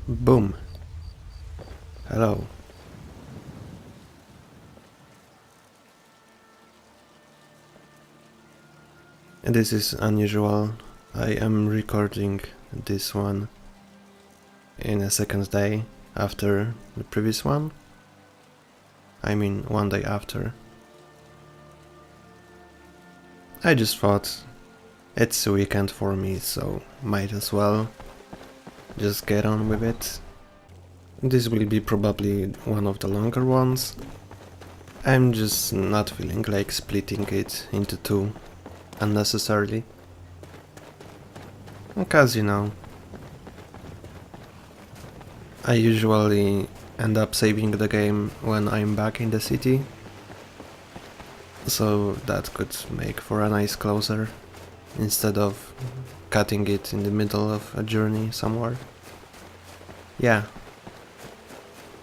Boom. Hello. This is unusual. I am recording this one in a second day after the previous one. I mean, one day after. I just thought it's a weekend for me, so might as well just get on with it. This will be probably one of the longer ones. I'm just not feeling like splitting it into two unnecessarily. Because, you know, I usually end up saving the game when I'm back in the city, so that could make for a nice closer, instead of cutting it in the middle of a journey somewhere. Yeah.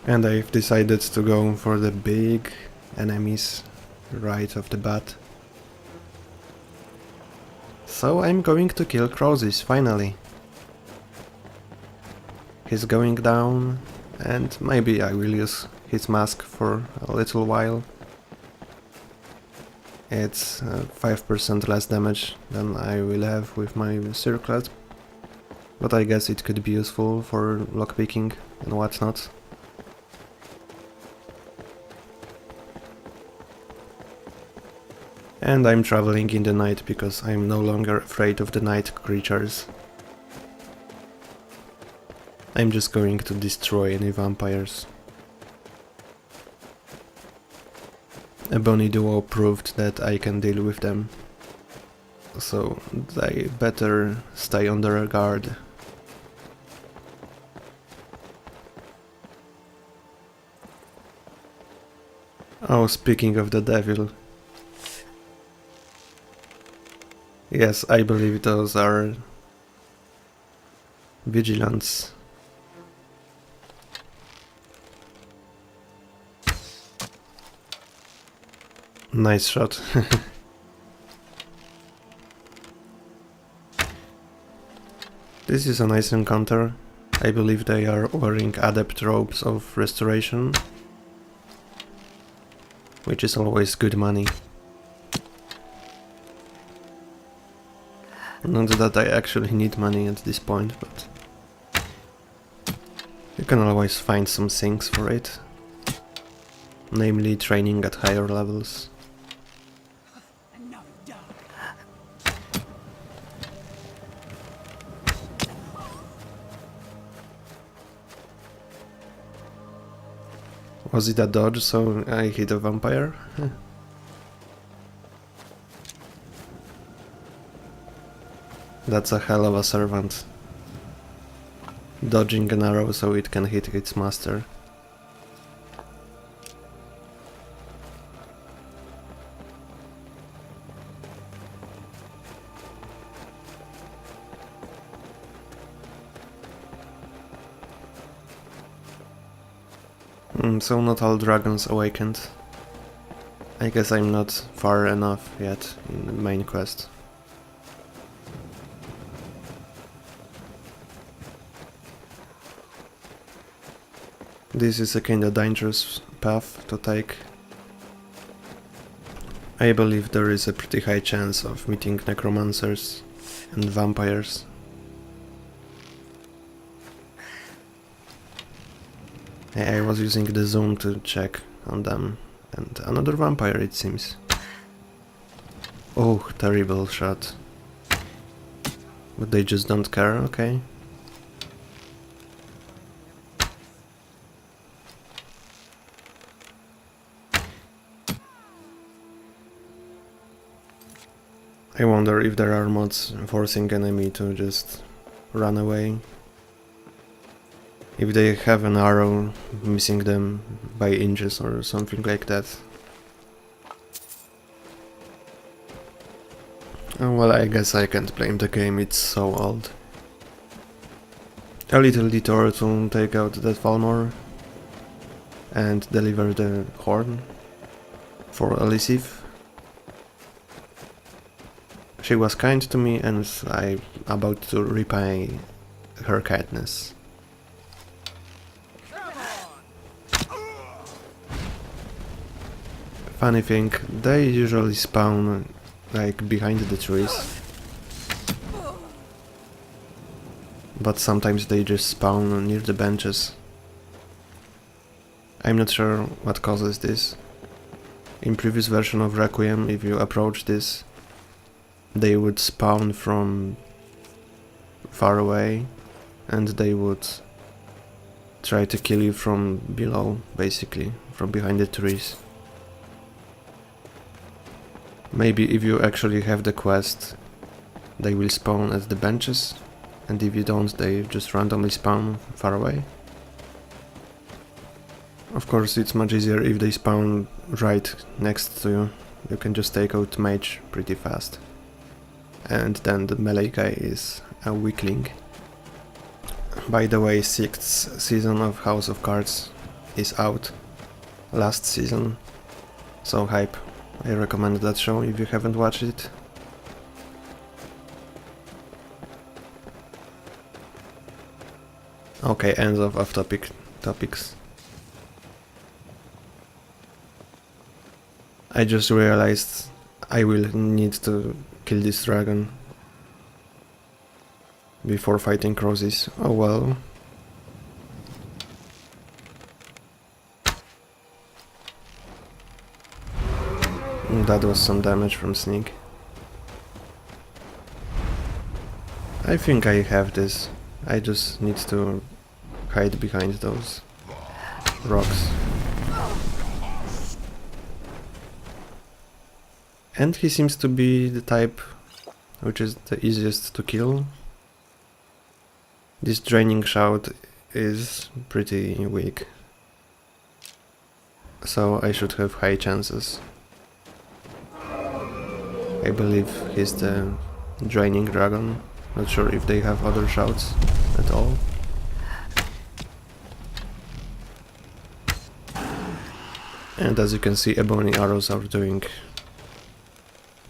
And I've decided to go for the big enemies right off the bat. So I'm going to kill Krosis, finally. He's going down, and maybe I will use his mask for a little while. It's 5% less damage than I will have with my circlet, but I guess it could be useful for lockpicking and whatnot. And I'm traveling in the night because I'm no longer afraid of the night creatures. I'm just going to destroy any vampires. A bony duo proved that I can deal with them, so they better stay on their guard. Oh, speaking of the devil. Yes, I believe those are vigilants. Nice shot. This is a nice encounter. I believe they are wearing adept robes of restoration, which is always good money. Not that I actually need money at this point, but you can always find some things for it, namely training at higher levels. Was it a dodge, so I hit a vampire? That's a hell of a servant. Dodging an arrow so it can hit its master. So not all dragons awakened. I guess I'm not far enough yet in the main quest. This is a kinda dangerous path to take. I believe there is a pretty high chance of meeting necromancers and vampires. I was using the zoom to check on them, and another vampire it seems. Oh, terrible shot. But they just don't care, okay. I wonder if there are mods forcing enemy to just run away. If they have an arrow missing them by inches or something like that. Oh, well, I guess I can't blame the game, it's so old. A little detour to take out that Valmor and deliver the horn for Elisif. She was kind to me and I'm about to repay her kindness. Funny thing, they usually spawn like behind the trees. But sometimes they just spawn near the benches. I'm not sure what causes this. In previous version of Requiem, if you approach this, they would spawn from far away and they would try to kill you from below, basically, from behind the trees. Maybe if you actually have the quest, they will spawn at the benches, and if you don't, they just randomly spawn far away. Of course, it's much easier if they spawn right next to you. You can just take out mage pretty fast. And then the melee guy is a weakling. By the way, 6th season of House of Cards is out. Last season. So hype. I recommend that show if you haven't watched it. Okay, end of off-topic topics. I just realized I will need to kill this dragon before fighting Krosis. Oh well. That was some damage from Sneak. I think I have this. I just need to hide behind those rocks. And he seems to be the type which is the easiest to kill. This draining shout is pretty weak, so I should have high chances. I believe he's the draining dragon. Not sure if they have other shouts at all. And as you can see, ebony arrows are doing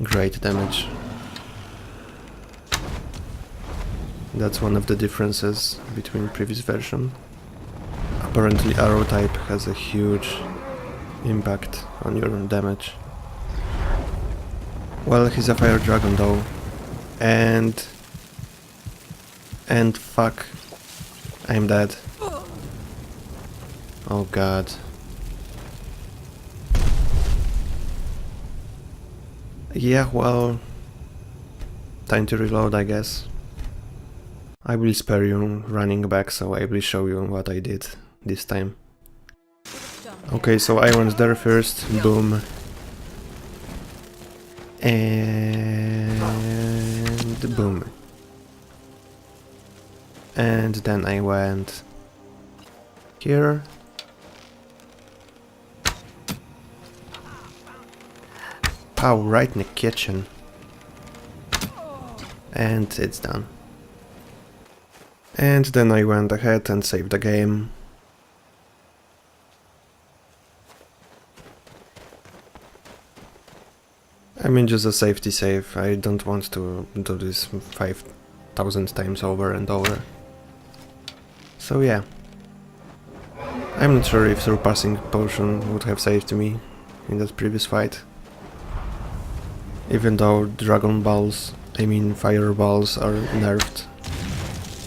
great damage. That's one of the differences between previous version. Apparently arrow type has a huge impact on your damage. Well, he's a fire dragon though. And fuck, I'm dead. Oh god. Yeah, well, time to reload, I guess. I will spare you running back, so I will show you what I did this time. Okay, so I went there first, boom. And boom. And then I went here. Pow, right in the kitchen. And it's done. And then I went ahead and saved the game. I mean, just a safety save. I don't want to do this 5,000 times over and over. So yeah. I'm not sure if surpassing potion would have saved me in that previous fight. Even though dragon balls, I mean fire balls, are nerfed.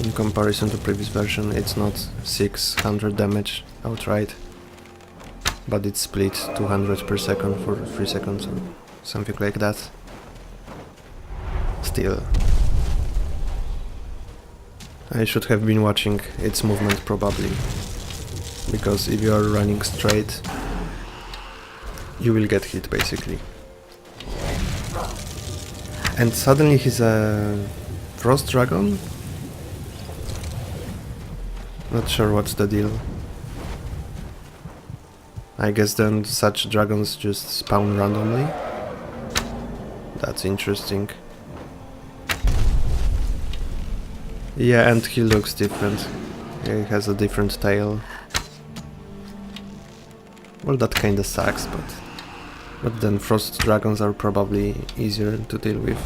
In comparison to previous version, it's not 600 damage outright, but it's split 200 per second for 3 seconds or something like that. Still. I should have been watching its movement probably, because if you are running straight, you will get hit basically. And suddenly he's a frost dragon? Not sure what's the deal. I guess then such dragons just spawn randomly. That's interesting. Yeah, and he looks different. He has a different tail. Well, that kinda sucks, but then frost dragons are probably easier to deal with.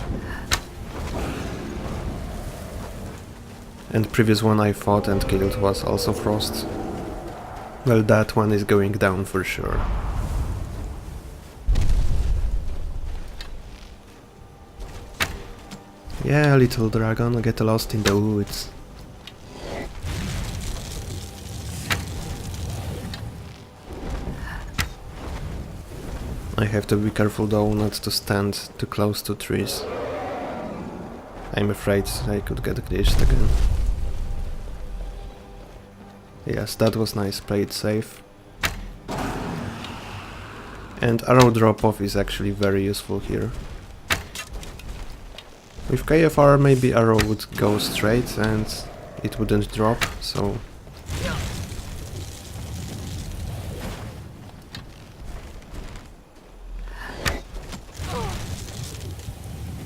And previous one I fought and killed was also frost. Well, that one is going down for sure. Yeah, little dragon, get lost in the woods. I have to be careful though not to stand too close to trees. I'm afraid I could get glitched again. Yes, that was nice, play it safe. And arrow drop-off is actually very useful here. With KFR maybe arrow would go straight and it wouldn't drop, so...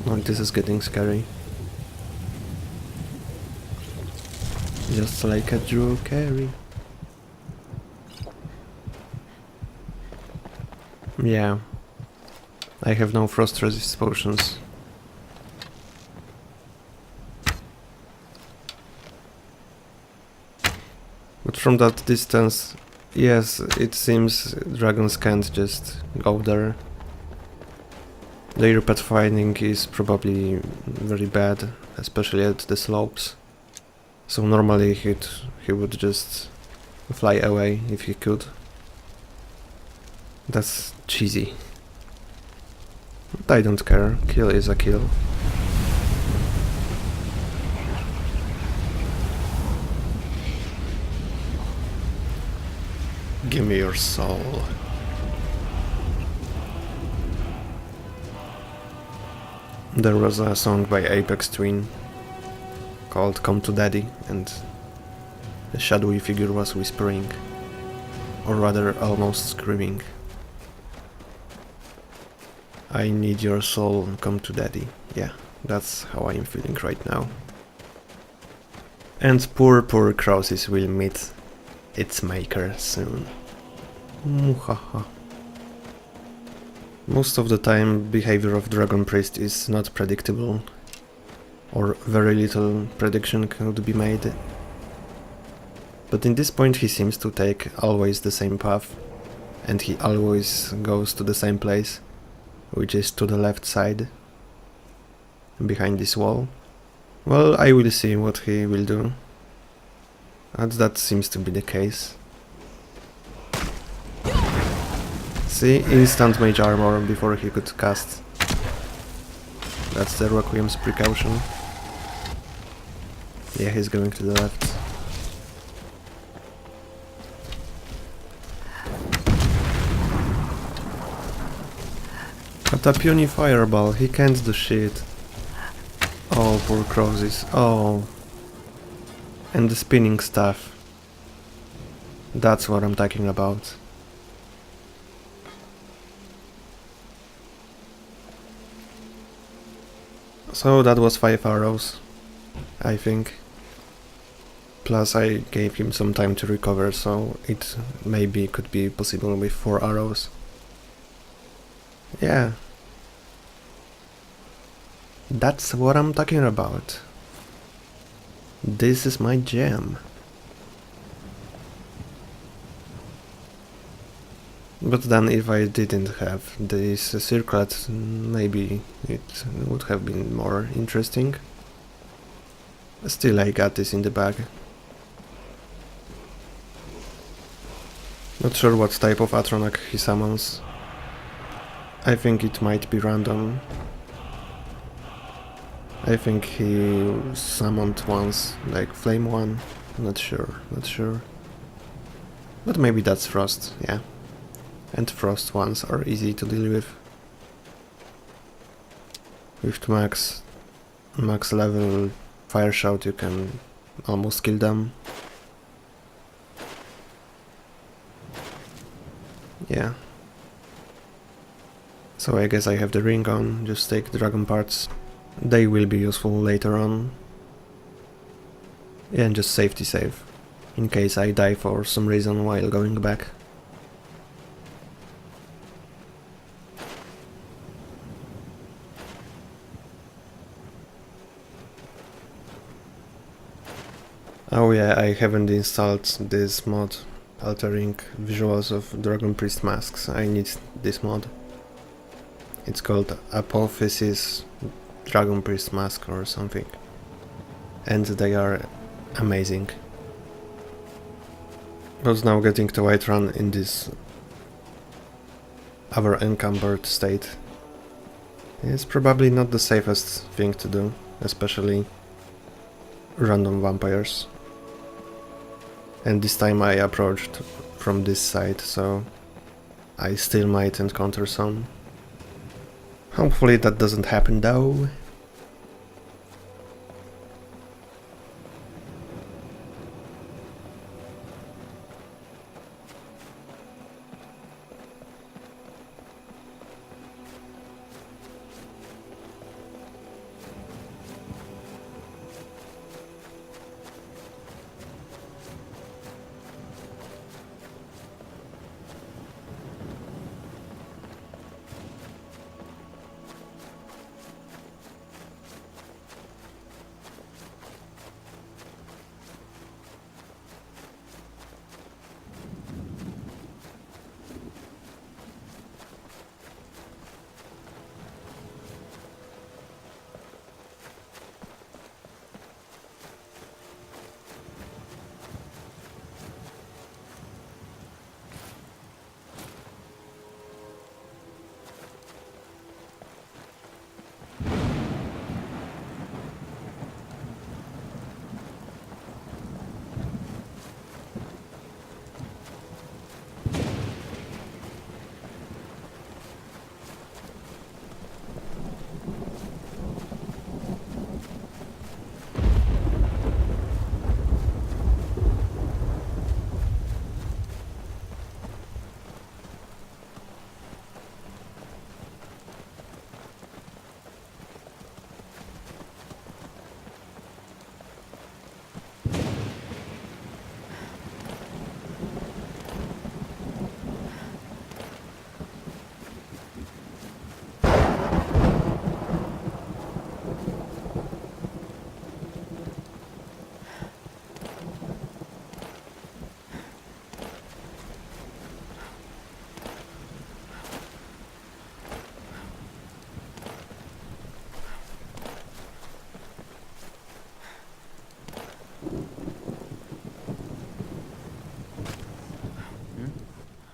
Oh, this is getting scary. Just like a Drew carry. Yeah. I have no frost resist potions. But from that distance, yes, it seems dragons can't just go there. Their pathfinding is probably very bad, especially at the slopes. So normally he would just fly away if he could. That's cheesy. But I don't care, kill is a kill. Give me your soul. There was a song by Apex Twin called Come to Daddy, and the shadowy figure was whispering, or rather almost screaming. I need your soul, come to Daddy. Yeah, that's how I am feeling right now. And poor Krosis will meet its maker soon. Muhaha. Most of the time behavior of Dragon Priest is not predictable, or very little prediction could be made. But in this point he seems to take always the same path, and he always goes to the same place, which is to the left side, behind this wall. Well, I will see what he will do, and that seems to be the case. See, instant mage armor before he could cast. That's the Requiem's precaution. Yeah, he's going to the left. But a puny fireball, he can't do shit. Oh, poor Krosis. Oh. And the spinning staff. That's what I'm talking about. So that was 5 arrows, I think. Plus I gave him some time to recover, so it maybe could be possible with 4 arrows. Yeah. That's what I'm talking about. This is my jam. But then if I didn't have this circlet, maybe it would have been more interesting. Still, I got this in the bag. Not sure what type of Atronach he summons. I think it might be random. I think he summoned once, like Flame one. Not sure. But maybe that's Frost, yeah. And Frost ones are easy to deal with. With max level Fire Shout you can almost kill them. Yeah. So I guess I have the ring on, just take dragon parts. They will be useful later on. Yeah, and just safety save, in case I die for some reason while going back. Oh yeah, I haven't installed this mod, altering visuals of Dragon Priest masks. I need this mod. It's called Apophysis Dragon Priest mask or something. And they are amazing. But now getting to Whiterun in this other encumbered state is probably not the safest thing to do, especially random vampires. And this time I approached from this side, so I still might encounter some. Hopefully that doesn't happen though.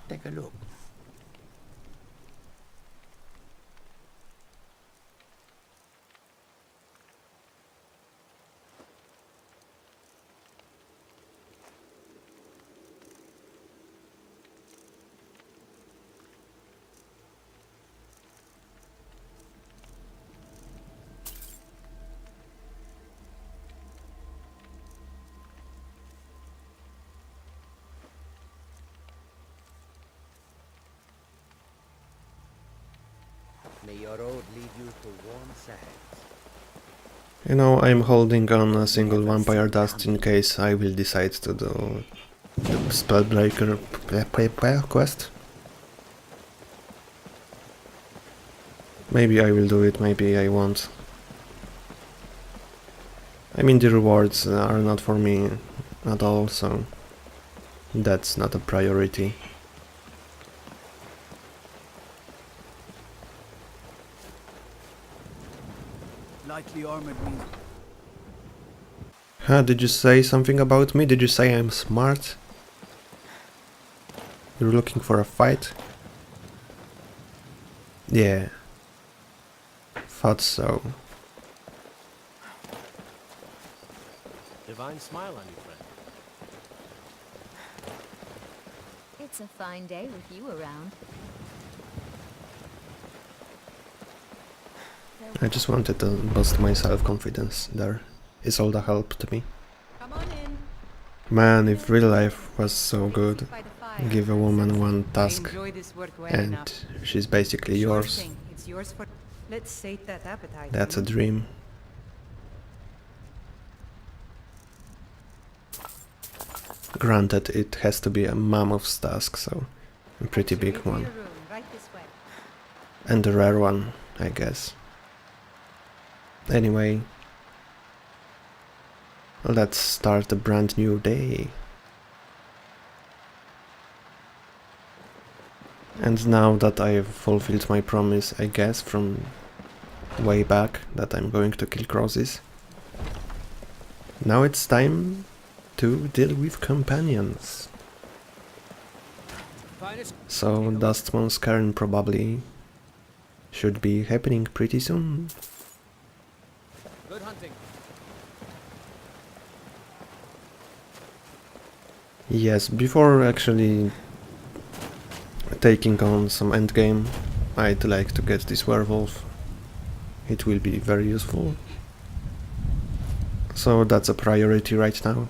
Take a look. May your road lead you to warm sands. You know, I'm holding on a single vampire dust in case I will decide to do the Spellbreaker quest. Maybe I will do it, maybe I won't. I mean, the rewards are not for me at all, so that's not a priority. Lightly armored means Huh, did you say something about me? Did you say I'm smart? You're looking for a fight? Yeah. Thought so. Divine smile on you, friend. It's a fine day with you around. I just wanted to boost my self-confidence there. It's all the help to me. Come on in. Man, if real life was so good, By the fire. give a woman one task Enjoy this work well and enough. she's basically Sure yours. thing. It's yours for. Let's sate that appetite. That's a dream. Granted, it has to be a mammoth's task, so a pretty big one. Your room, right this way. And a rare one, I guess. Anyway, let's start a brand new day. And now that I've fulfilled my promise, I guess, from way back that I'm going to kill Krosis. Now it's time to deal with companions. So Dustman's Cairn probably should be happening pretty soon. Good hunting. Yes, before actually taking on some endgame, I'd like to get this werewolf. It will be very useful. So that's a priority right now.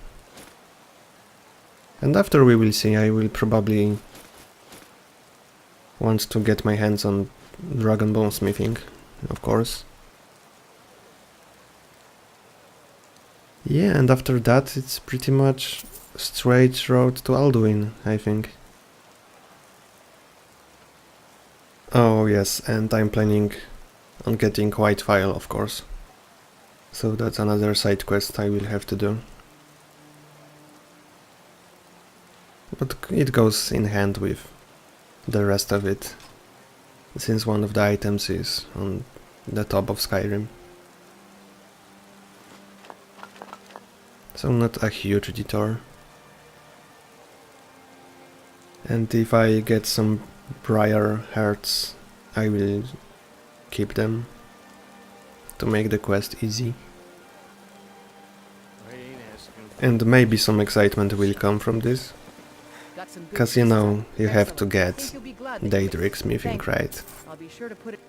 And after we will see, I will probably want to get my hands on dragon bone smithing, of course. Yeah, and after that it's pretty much straight road to Alduin, I think. Oh yes, and I'm planning on getting White File, of course. So that's another side quest I will have to do. But it goes in hand with the rest of it, since one of the items is on the top of Skyrim. So not a huge detour. And if I get some briar hearts, I will keep them to make the quest easy. And maybe some excitement will come from this, cause you know, you have to get Daedric smithing, right?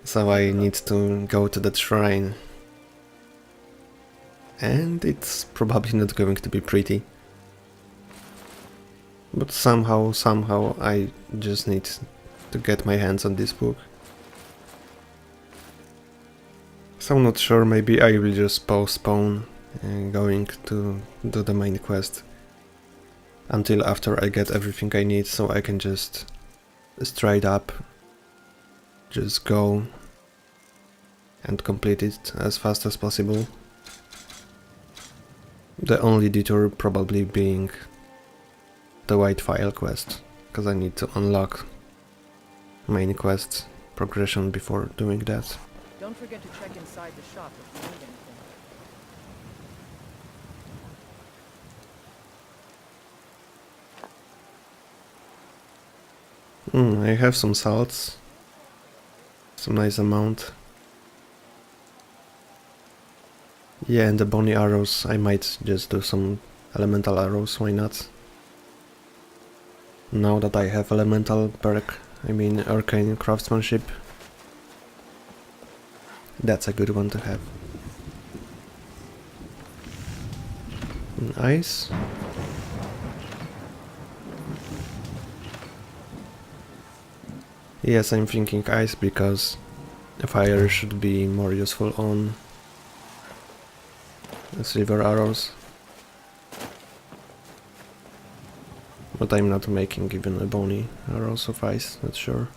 So I need to go to that shrine. And it's probably not going to be pretty. But somehow I just need to get my hands on this book. So I'm not sure, maybe I will just postpone going to do the main quest until after I get everything I need, so I can just straight up just go and complete it as fast as possible. The only detour probably being the White File quest, because I need to unlock main quest progression before doing that. Don't forget to check inside the shop if you need anything. I have some salts, some nice amount. Yeah, and the bony arrows, I might just do some elemental arrows, why not? Now that I have elemental perk, I mean arcane craftsmanship, that's a good one to have. Ice. Yes, I'm thinking ice because fire should be more useful on silver arrows. But I'm not making even a bony arrows of ice, not sure.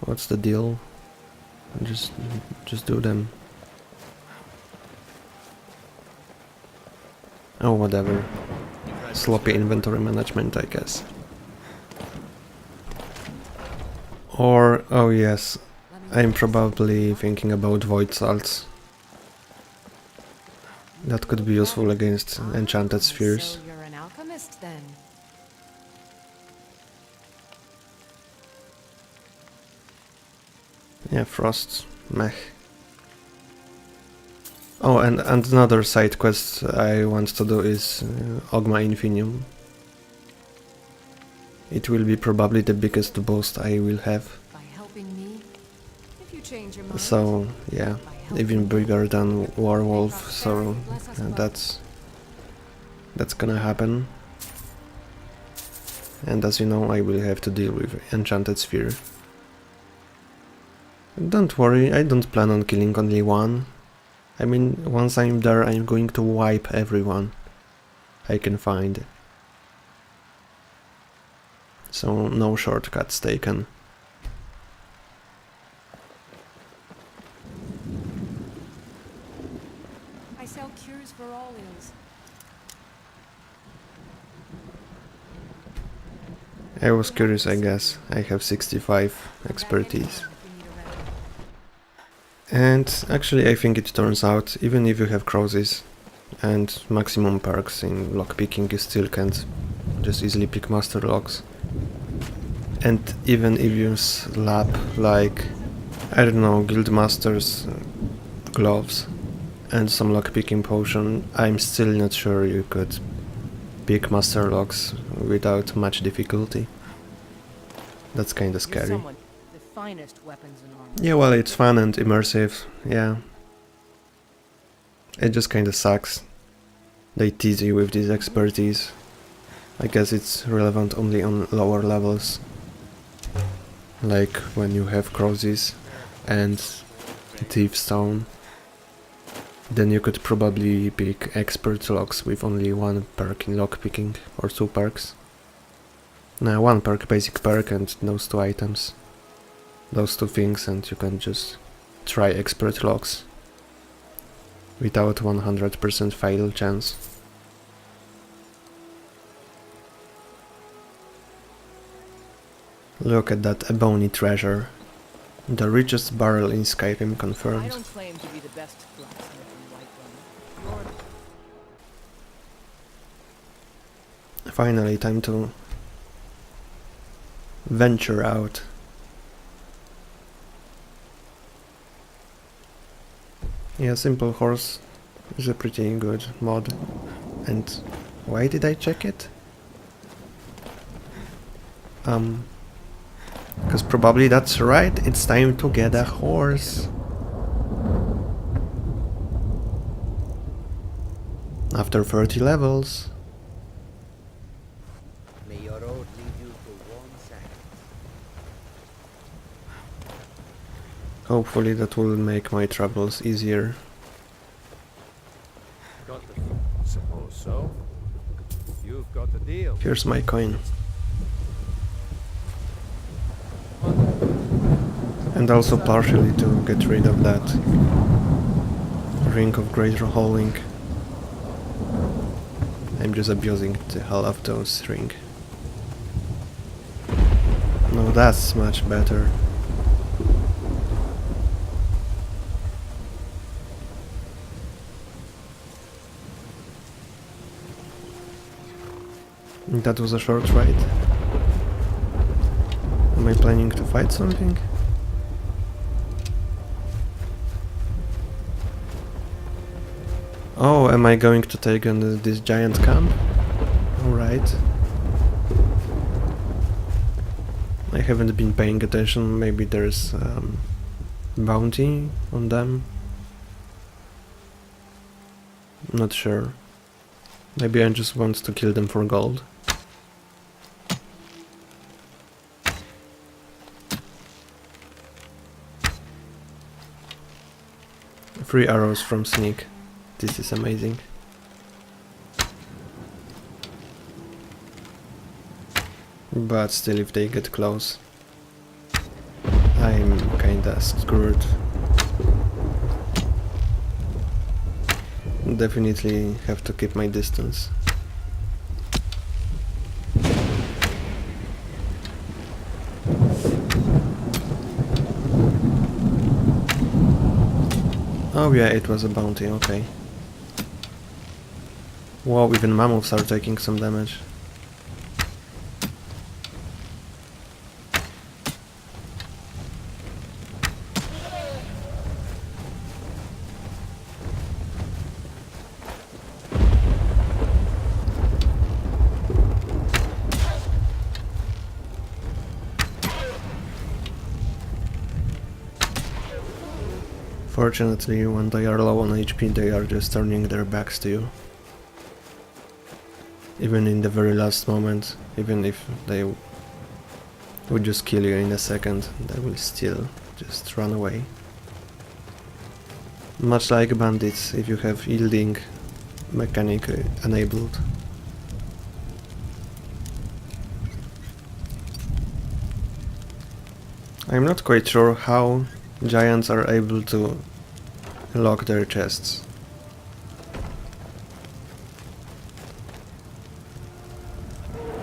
What's the deal? Just do them. Oh, whatever. Sloppy inventory management, I guess. Or, oh yes, I'm probably thinking about void salts. That could be useful against enchanted spheres. So you're an alchemist then? Yeah, frost, meh. Oh, and another side quest I want to do is Ogma Infinium. It will be probably the biggest boost I will have. By helping me? If you change your mind. So, yeah, even bigger than Werewolf, so that's gonna happen. And as you know, I will have to deal with Enchanted Sphere. Don't worry, I don't plan on killing only one. I mean, once I'm there, I'm going to wipe everyone I can find. So no shortcuts taken. I sell cures for all ills. I was curious, I guess. I have 65 expertise. And actually I think it turns out, even if you have Krosis and maximum perks in lockpicking, you still can't just easily pick master locks. And even if you slap like, I don't know, Guildmaster's gloves and some lockpicking potion, I'm still not sure you could pick master locks without much difficulty. That's kinda scary. Someone the finest weapons and armor. Yeah, well, it's fun and immersive, yeah. It just kinda sucks. They tease you with this expertise. I guess it's relevant only on lower levels. Like when you have Krosis and Thief Stone. Then you could probably pick expert locks with only one perk in lockpicking, or two perks. Nah, one perk, basic perk, and those two items. Those two things, and you can just try expert locks without 100% fail chance. Look at that ebony treasure. The richest barrel in Skyrim I confirmed. don't claim to be the best blacksmith in Whiterun. Finally, time to venture out. Yeah, Simple Horse is a pretty good mod. And why did I check it? Because probably that's right, it's time to get a horse. After 30 levels. May your road lead you to warm sands. Hopefully that will make my troubles easier. Got the suppose so. You've got the deal. Here's my coin. And also partially to get rid of that ring of greater hauling. I'm just abusing the hell of those ring. No, that's much better. That was a short ride. Am I planning to fight something? Oh, am I going to take on this giant camp? Alright. I haven't been paying attention, maybe there's bounty on them. Not sure. Maybe I just want to kill them for gold. 3 arrows from Sneak. This is amazing. But still, if they get close, I'm kinda screwed. Definitely have to keep my distance. Oh yeah, it was a bounty, okay. Wow, even mammoths are taking some damage. Fortunately, when they are low on HP, they are just turning their backs to you. Even in the very last moment, even if they would just kill you in a second, they will still just run away. Much like bandits, if you have yielding mechanic enabled. I'm not quite sure how giants are able to lock their chests.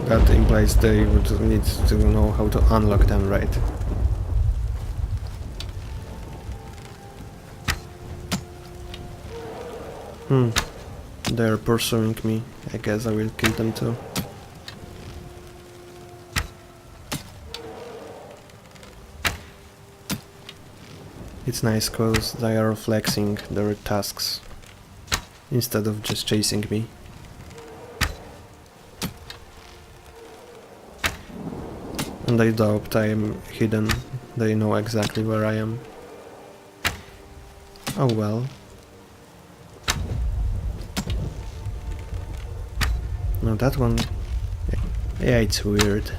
That implies they would need to know how to unlock them, right? They're pursuing me. I guess I will kill them too. It's nice cause they are flexing their tasks instead of just chasing me. And I doubt I am hidden. They know exactly where I am. Oh well. No, that one... yeah, it's weird.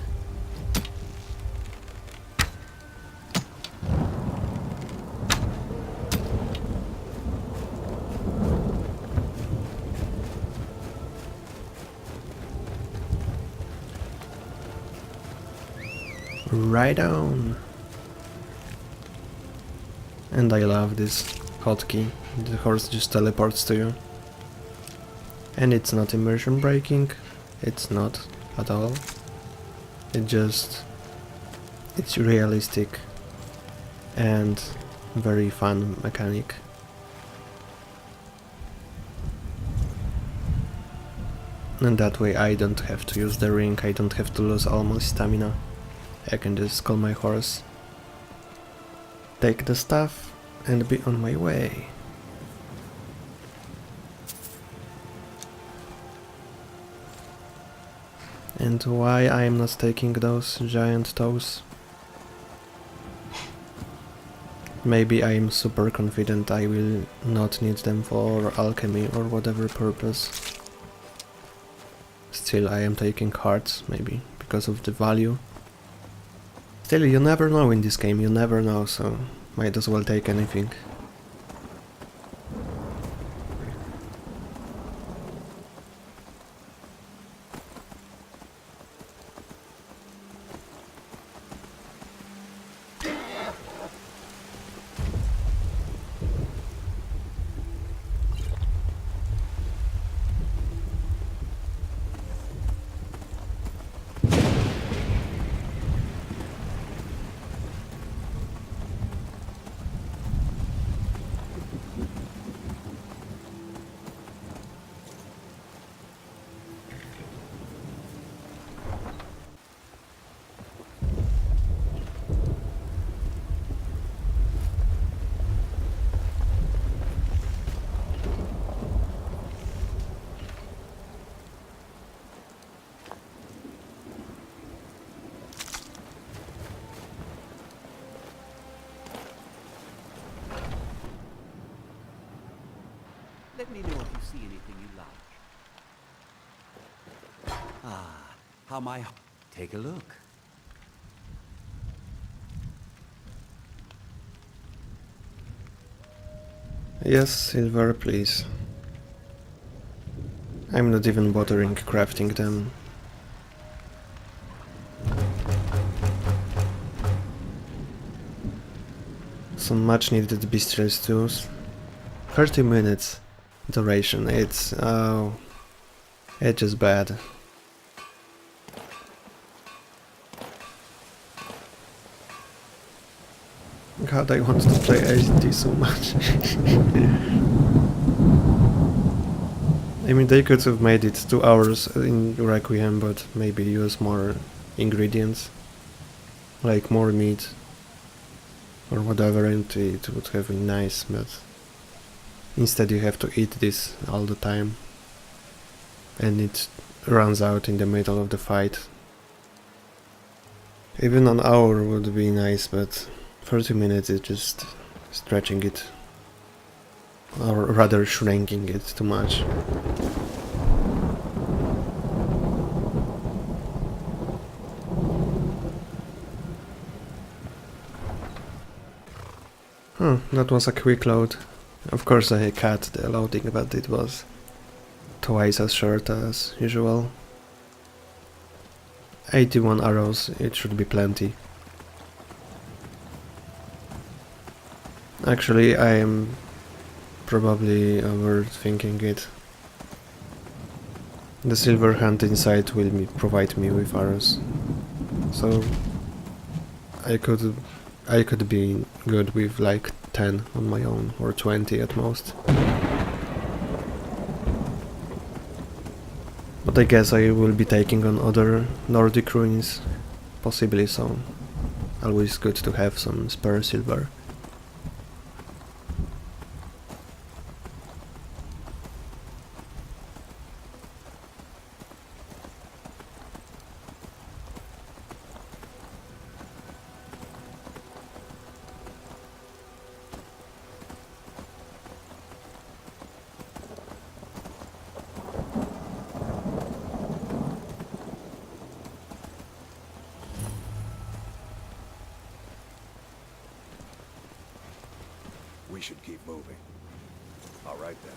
Right on! And I love this hotkey. The horse just teleports to you. And it's not immersion breaking. It's not at all. It's realistic and very fun mechanic. And that way I don't have to use the ring, I don't have to lose all my stamina. I can just call my horse, take the stuff, and be on my way. And why I am not taking those giant toes? Maybe I am super confident I will not need them for alchemy or whatever purpose. Still I am taking hearts, maybe, because of the value. Still, you never know in this game, you never know, so might as well take anything. Let me know if you see anything you like. Ah, how my... Take a look. Yes, silver, please. I'm not even bothering crafting them. Some much needed bestials too. 30 minutes duration, it's... oh... it's just bad. God, I want to play SD so much. I mean, they could have made it 2 hours in Requiem, but maybe use more ingredients, like more meat or whatever, and it would have been nice, but instead you have to eat this all the time, and it runs out in the middle of the fight. Even an hour would be nice, but 30 minutes is just stretching it, or rather shrinking it too much. That was a quick load. Of course I cut the loading, but it was twice as short as usual. 81 arrows, it should be plenty. Actually, I am probably overthinking it. The silver hand inside will provide me with arrows, so I could be good with like 10 on my own, or 20 at most. But I guess I will be taking on other Nordic ruins, possibly, so always good to have some spare silver. We should keep moving. All right then.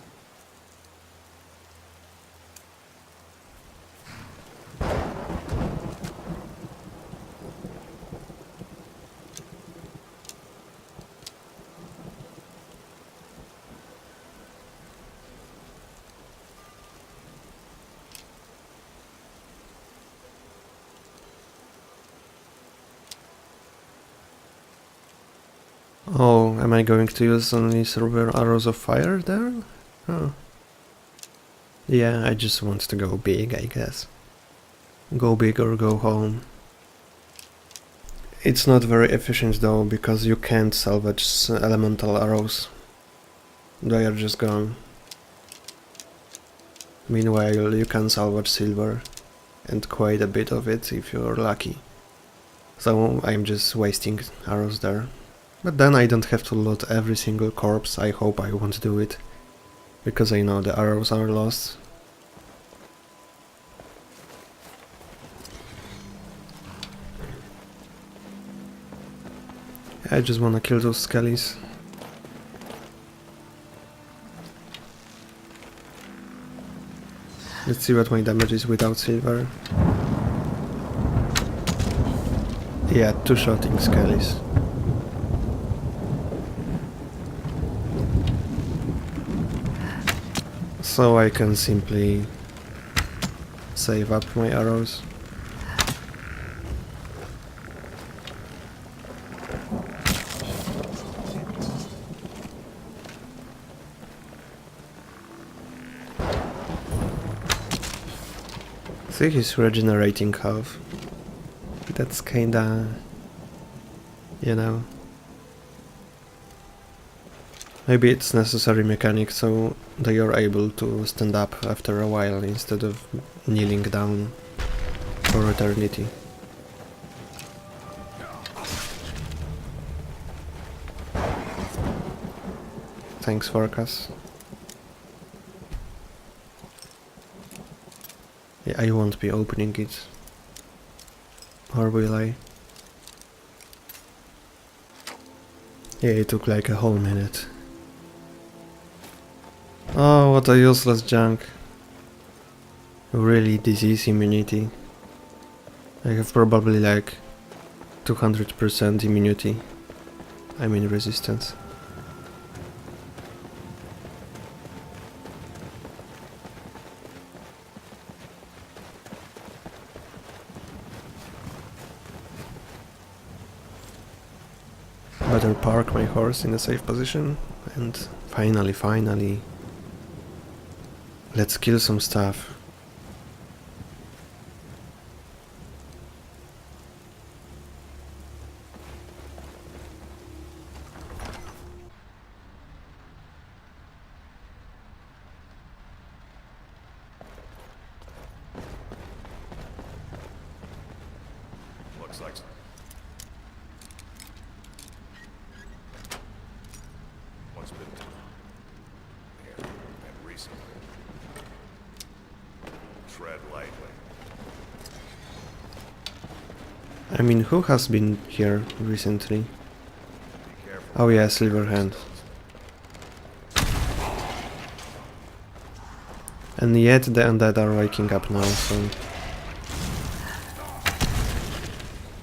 Oh, am I going to use only silver arrows of fire there? Oh. Yeah, I just want to go big, I guess. Go big or go home. It's not very efficient though, because you can't salvage elemental arrows. They are just gone. Meanwhile, you can salvage silver, and quite a bit of it if you're lucky. So I'm just wasting arrows there. But then I don't have to loot every single corpse. I hope I won't do it, because I know the arrows are lost. I just wanna kill those skellies. Let's see what my damage is without silver. Yeah, two-shotting skellies. So I can simply save up my arrows. See, he's regenerating health. That's kinda, you know. Maybe it's necessary mechanic so they are able to stand up after a while instead of kneeling down for eternity. Thanks, Farkas. Yeah, I won't be opening it. Or will I? Yeah, it took like a whole minute. Oh, what a useless junk. Really, disease immunity. I have probably like 200% immunity. I mean resistance. Better park my horse in a safe position, and finally, let's kill some stuff. Looks like what's been here and recently. Tread lightly. I mean, who has been here recently? Be careful. Oh yeah, Silverhand. And yet the undead are waking up now, so...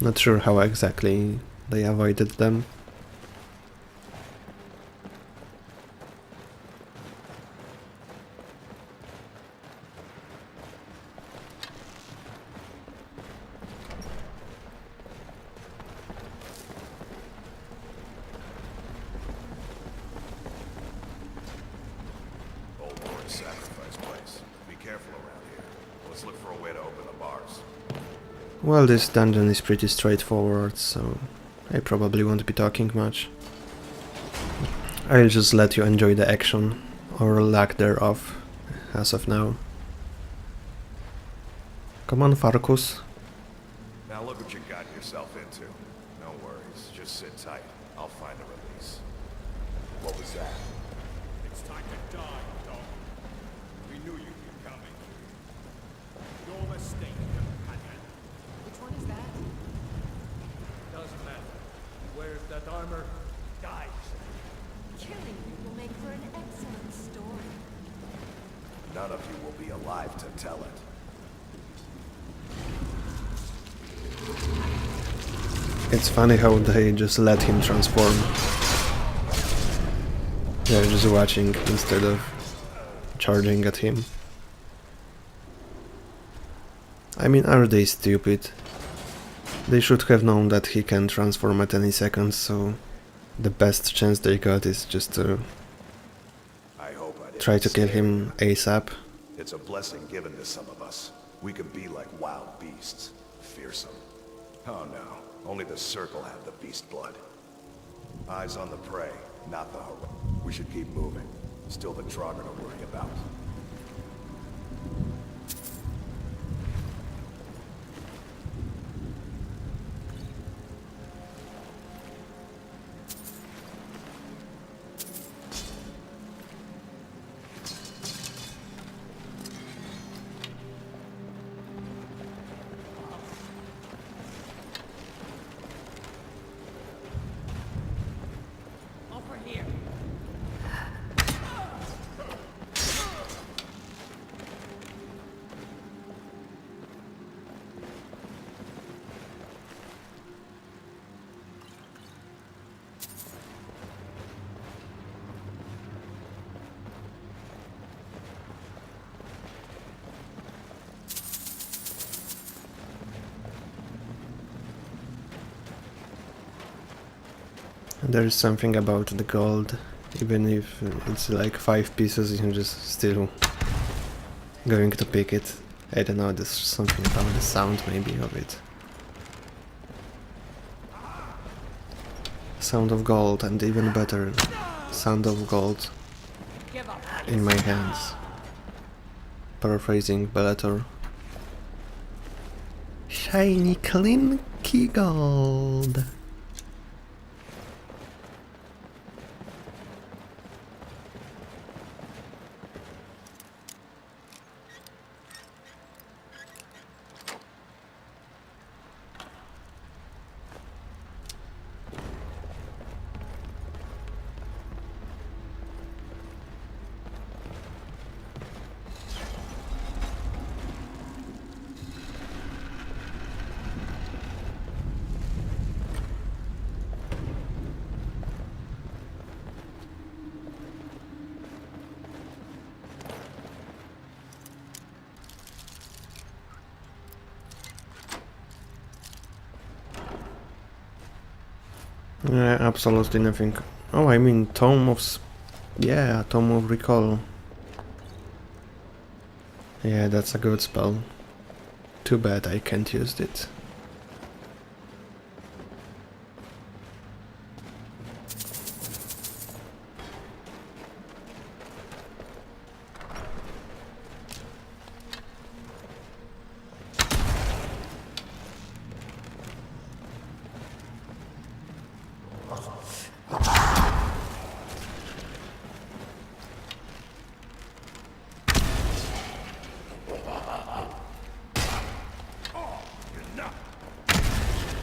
Not sure how exactly they avoided them. Old Lord's sacrifice place. Be careful around here. We'll Let's look for a way to open the bars. Well, this dungeon is pretty straightforward, so I probably won't be talking much. I'll just let you enjoy the action, or lack thereof, as of now. Come on, Farkus. Now look what you got yourself into. No worries, just sit tight. I'll find a release. What was that? It's time to die, dog. We knew you'd be coming. Your mistake, companion. Which one is that? Doesn't matter. He wears that armor, dies. Killing you will make for an excellent story. None of you will be alive to tell it. It's funny how they just let him transform. They're just watching instead of charging at him. I mean, are they stupid? They should have known that he can transform at any second, so the best chance they got is just to I hope I didn't try to kill scare him ASAP. you. It's a blessing given to some of us. We could be like wild beasts. Fearsome. Oh no. Only the Circle have the beast blood. Eyes on the prey, not the horror. We should keep moving. Still the Draugr to worry about. Over here. There is something about the gold, even if it's like 5 pieces, you're just still going to pick it. I don't know, there's something about the sound maybe of it. Sound of gold, and even better, sound of gold Give up. in my hands. Paraphrasing Bellator. Shiny clinky gold! Yeah, absolutely nothing. Oh, I mean, Tome of... Yeah, Tome of Recall. Yeah, that's a good spell. Too bad I can't use it.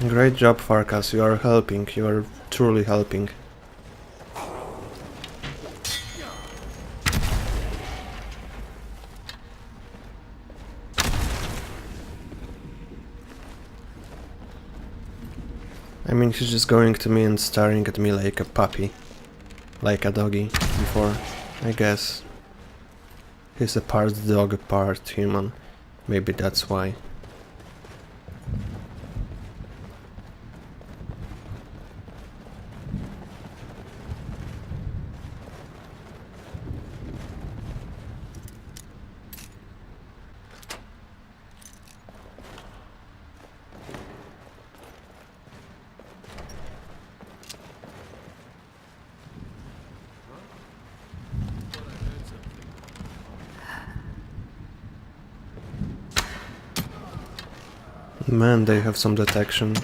Great job, Farkas, you are helping, you are truly helping. I mean, he's just going to me and staring at me like a puppy. Like a doggy before, I guess. He's a part dog, part human. Maybe that's why. Man, they have some detection.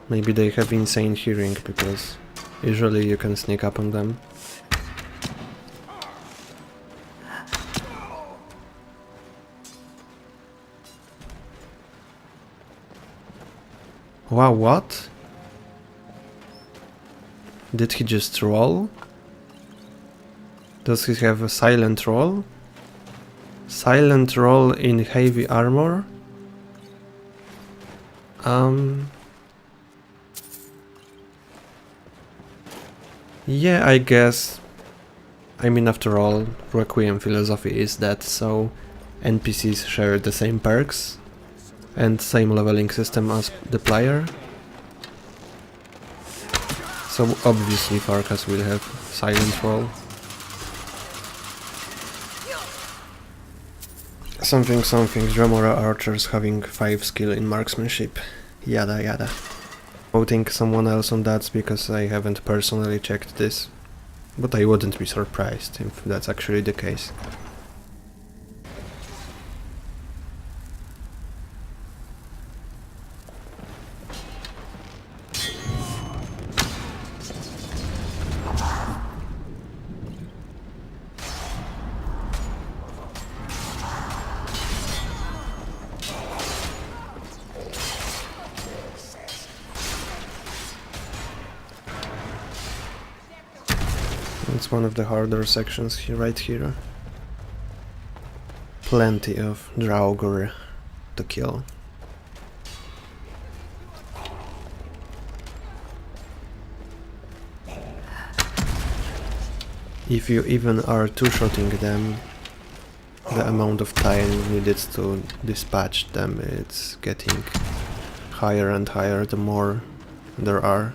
Maybe they have insane hearing, because usually you can sneak up on them. Wow, what? Did he just roll? Does he have a silent roll? Silent roll in heavy armor? Yeah, I guess. I mean, after all, Requiem philosophy is that, so NPCs share the same perks and same leveling system as the player. So obviously Farkas will have silent roll. Something, Dremora archers having 5 skill in marksmanship. Yada yada. Voting someone else on that because I haven't personally checked this. But I wouldn't be surprised if that's actually the case. It's one of the harder sections here, right here. Plenty of Draugr to kill. If you even are two-shotting them, the amount of time needed to dispatch them, it's getting higher and higher the more there are.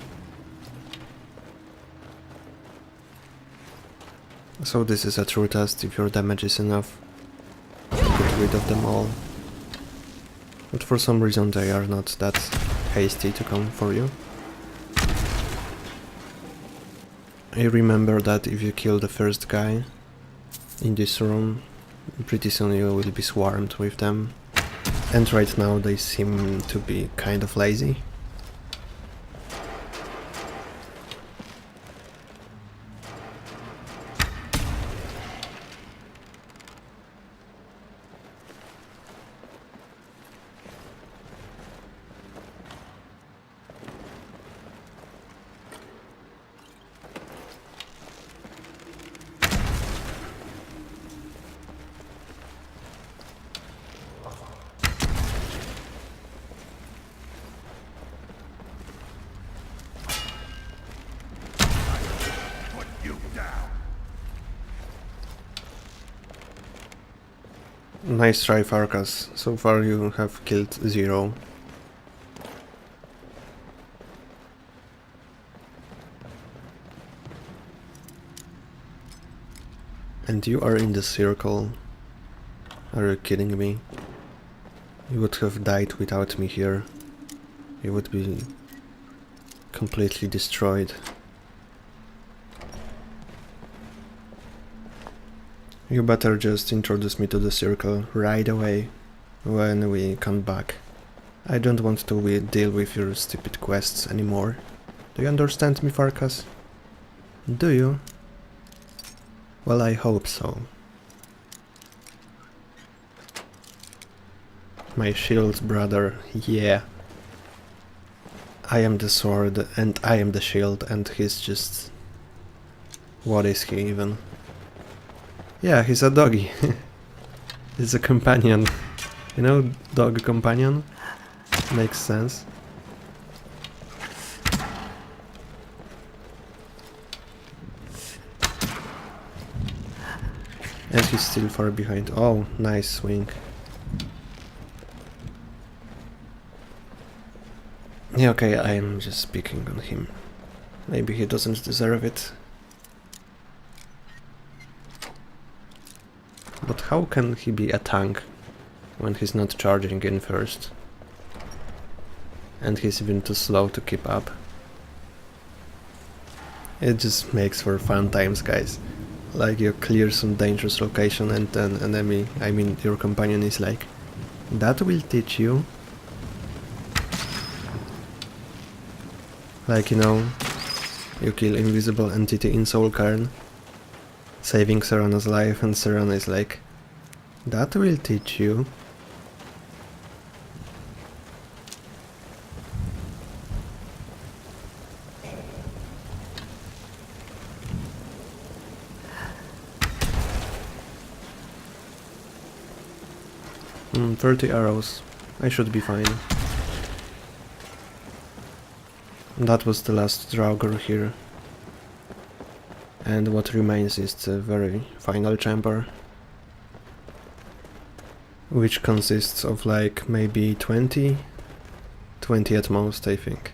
So this is a true test if your damage is enough to get rid of them all. But for some reason they are not that hasty to come for you. I remember that if you kill the first guy in this room, pretty soon you will be swarmed with them. And right now they seem to be kind of lazy. Nice try, Farkas. So far you have killed 0. And you are in the circle. Are you kidding me? You would have died without me here. You would be completely destroyed. You better just introduce me to the circle right away when we come back. I don't want to deal with your stupid quests anymore. Do you understand me, Farkas? Do you? Well, I hope so. My shield brother, yeah. I am the sword and I am the shield and he's just... What is he even? Yeah, he's a doggy. He's a companion. You know, dog companion? Makes sense. And he's still far behind. Oh, nice swing. Yeah, okay, I am just picking on him. Maybe he doesn't deserve it. But how can he be a tank when he's not charging in first? And he's even too slow to keep up. It just makes for fun times, guys. Like you clear some dangerous location and then enemy, I mean your companion is like, That will teach you. Like, you know, you kill invisible entity in Soul Cairn, saving Serana's life, and Serana is like, that will teach you. Mm, 30 arrows. I should be fine. That was the last Draugr here. And what remains is the very final chamber, which consists of like maybe 20 at most, I think.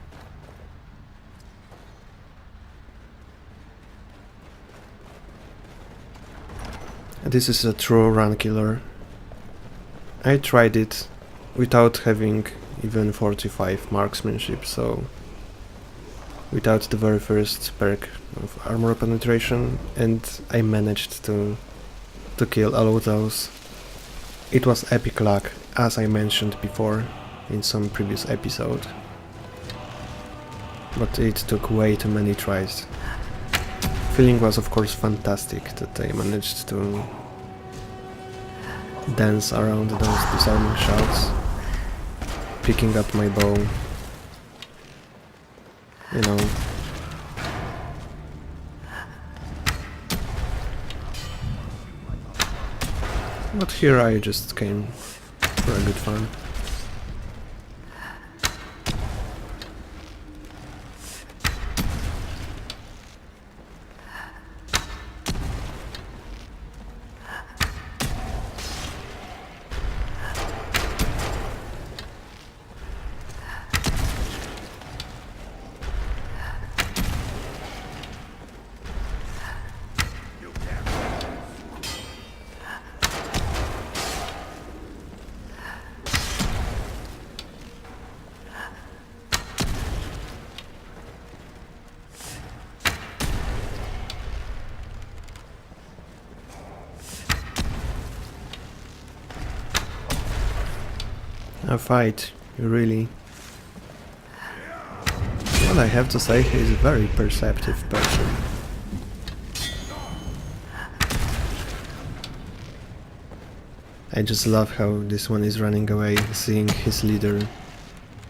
This is a true run killer. I tried it without having even 45 marksmanship, so without the very first perk of armor penetration, and I managed to kill all of those. It was epic luck, as I mentioned before in some previous episode, but it took way too many tries. Feeling was of course fantastic that I managed to dance around those disarming shots, picking up my bow, you know. But here I just came for a good fun. A fight, really. Well, I have to say, he's a very perceptive person. I just love how this one is running away, seeing his leader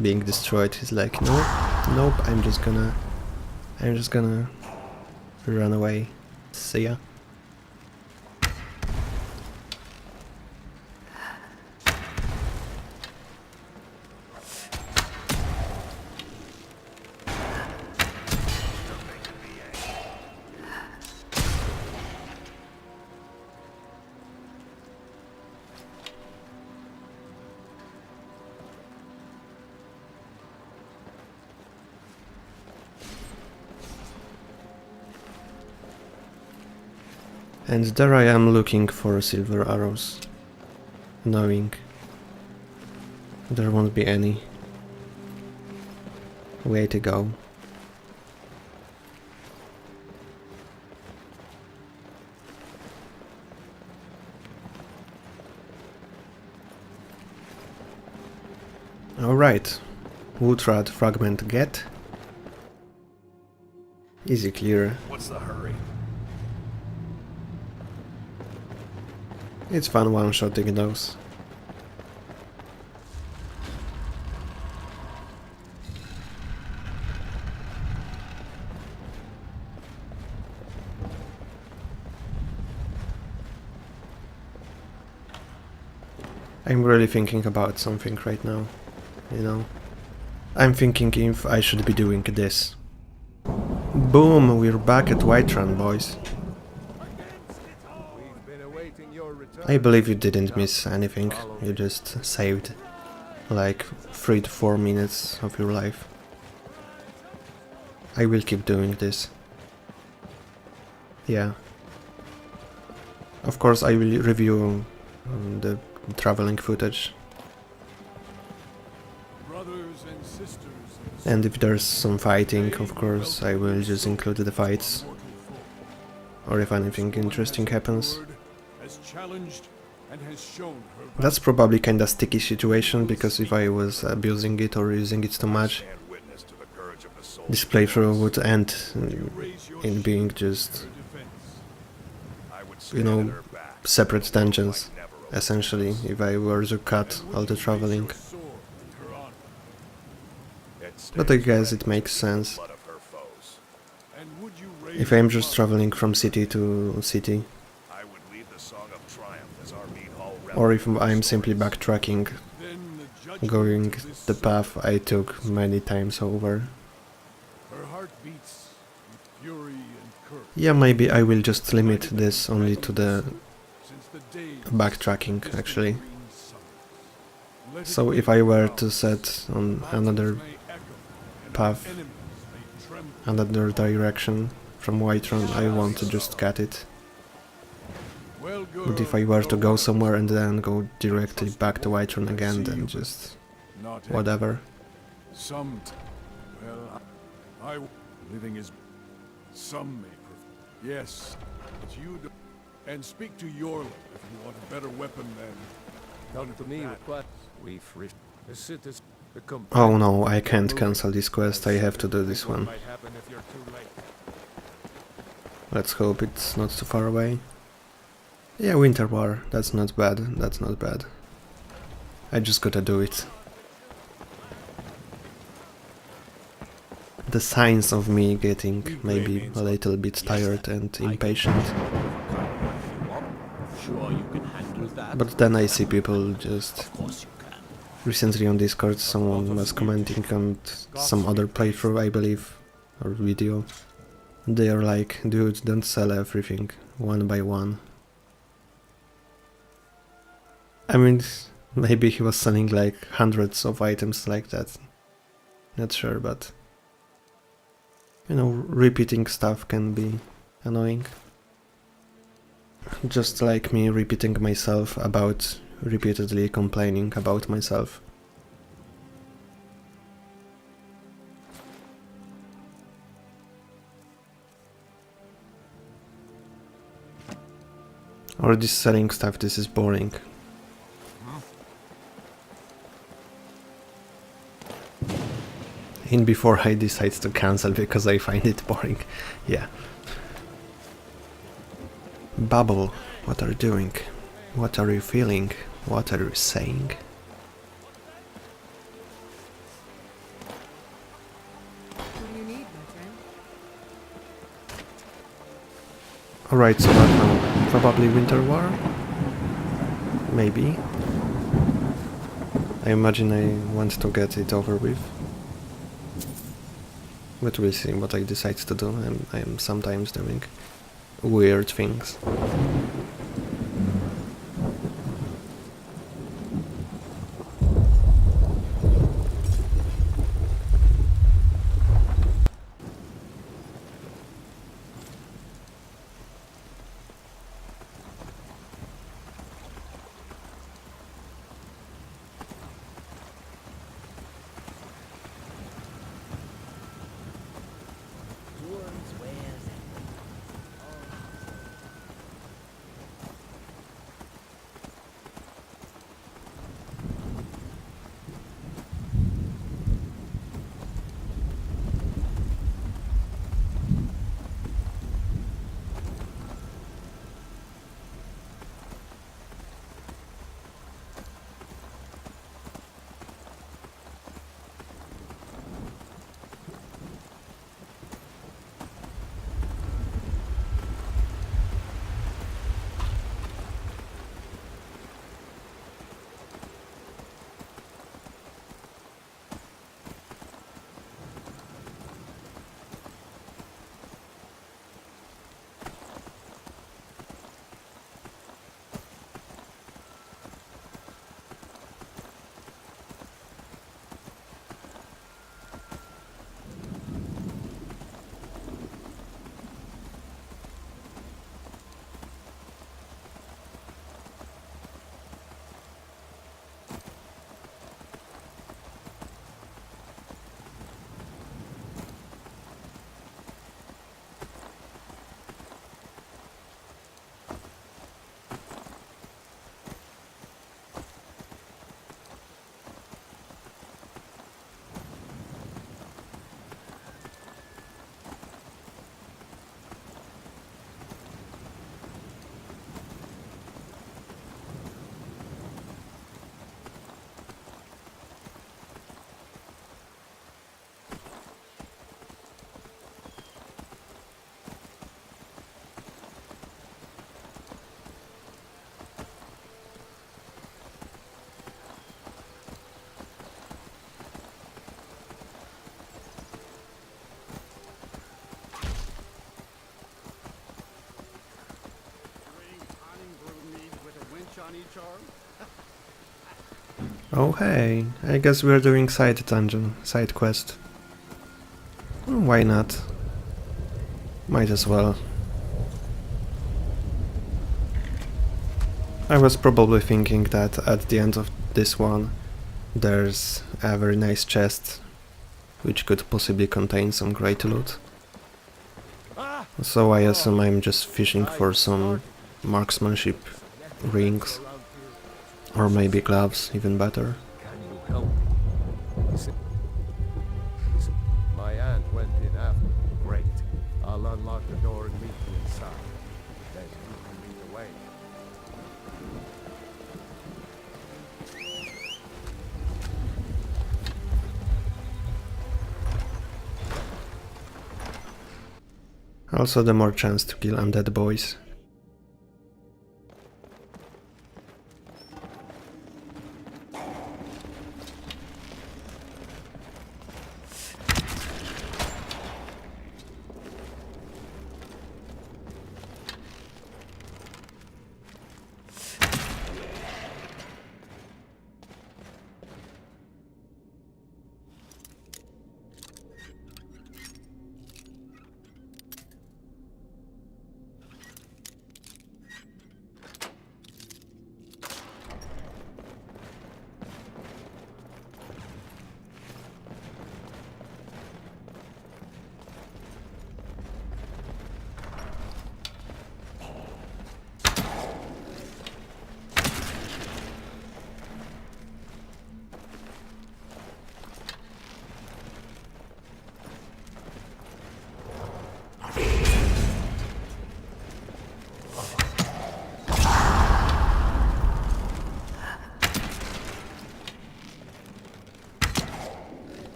being destroyed. He's like, nope, nope, I'm just gonna run away. See ya. And there I am looking for silver arrows, knowing there won't be any. Way to go. Alright, Woodrat fragment get. Easy clear. What's the hurry? It's fun one-shotting those. I'm really thinking about something right now, you know. I'm thinking if I should be doing this. Boom, we're back at Whiterun, boys. I believe you didn't miss anything, you just saved like 3 to 4 minutes of your life. I will keep doing this. Yeah. Of course I will review the traveling footage. And if there's some fighting, of course I will just include the fights. Or if anything interesting happens. Challenged and has shown her That's probably kinda sticky situation, because if I was abusing it or using it too much, Stand witness to the courage of the soul. this playthrough would end raise your in being just, defense. I would you stand know, at her back. separate dungeons, Never essentially, if I were to cut all the traveling. Sword in her honor, It But I stands guess ready it makes to sense. blood of her foes. and would you raise If I'm just traveling from city to city, I would lead the song of triumph as our mead hall or if I'm simply backtracking, then the judgment going of this the soul, path I took many times over. her heart beats with fury and courage. Yeah, maybe I will just limit this only to the Since the days backtracking, of actually. distant green summers. Let it So be if I were now. to set on Mountains another may echo, and path, enemies may tremble. another direction from Whiterun, I want to just cut it. Well, But if girl, I were to go go on. somewhere and then go directly back to Whiterun again, then just Not whatever. some. Well, I living is. Some may prefer. Yes, but you do. And speak to Yorla if you want a better weapon than. Come to me with what we've reached. The cities become. Oh no, I can't cancel this quest, I have to do this one. Might happen if you're too late. Let's hope it's not too far away. Yeah, Winter War, that's not bad, that's not bad. I just gotta do it. The signs of me getting maybe a little bit tired and impatient. Sure you can handle that. But then I see people just... Of course you can. Recently on Discord someone was commenting on some other playthrough, I believe, or video. They are like, dude, don't sell everything one by one. I mean, maybe he was selling like hundreds of items like that. Not sure, but... You know, repeating stuff can be annoying. Just like me repeating myself about repeatedly complaining about myself. Or this selling stuff, this is boring. In before I decide to cancel because I find it boring. Yeah. Bubble, what are you doing? What are you feeling? What are you saying? What do you need, my friend? Alright, so what now? Probably Winter War? Maybe. I imagine I want to get it over with. But we'll see what I decide to do. I am sometimes doing weird things. Oh hey, I guess we're doing side dungeon, side quest. Why not? Might as well. I was probably thinking that at the end of this one there's a very nice chest which could possibly contain some great loot. So I assume I'm just fishing for some marksmanship rings. Or maybe gloves, even better. Can you help me? My aunt went in after. Great. I'll unlock the door and meet you inside. Then you can lead the way. Also the more chance to kill undead boys.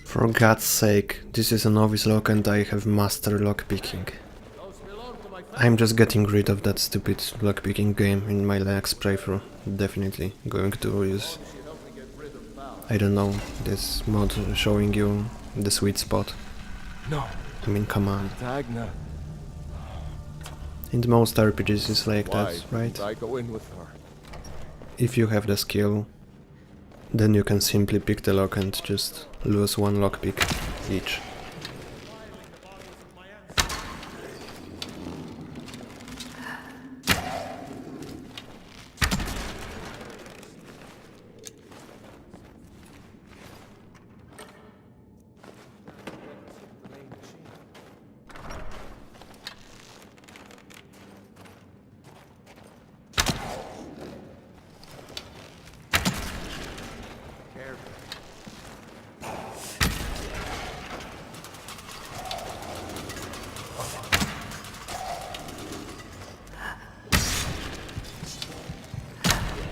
For God's sake, this is a novice lock and I have master lockpicking. I'm just getting rid of that stupid lockpicking game in my next playthrough. Definitely going to use, I don't know, this mod showing you the sweet spot. No. I mean, come on. Dagna. In most RPGs it's like Why that, right? didn't I go in with her? If you have the skill, then you can simply pick the lock and just lose one lockpick each.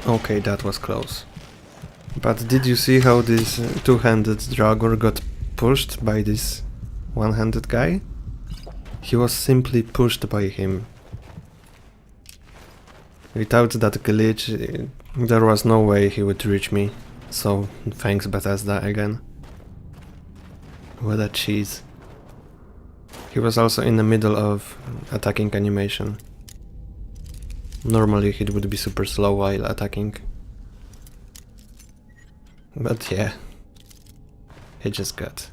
Okay, that was close. But did you see how this two-handed Draugr got pushed by this one-handed guy? He was simply pushed by him. Without that glitch, there was no way he would reach me. So, thanks Bethesda again. What a cheese. He was also in the middle of attacking animation. Normally he would be super slow while attacking. But yeah, he just got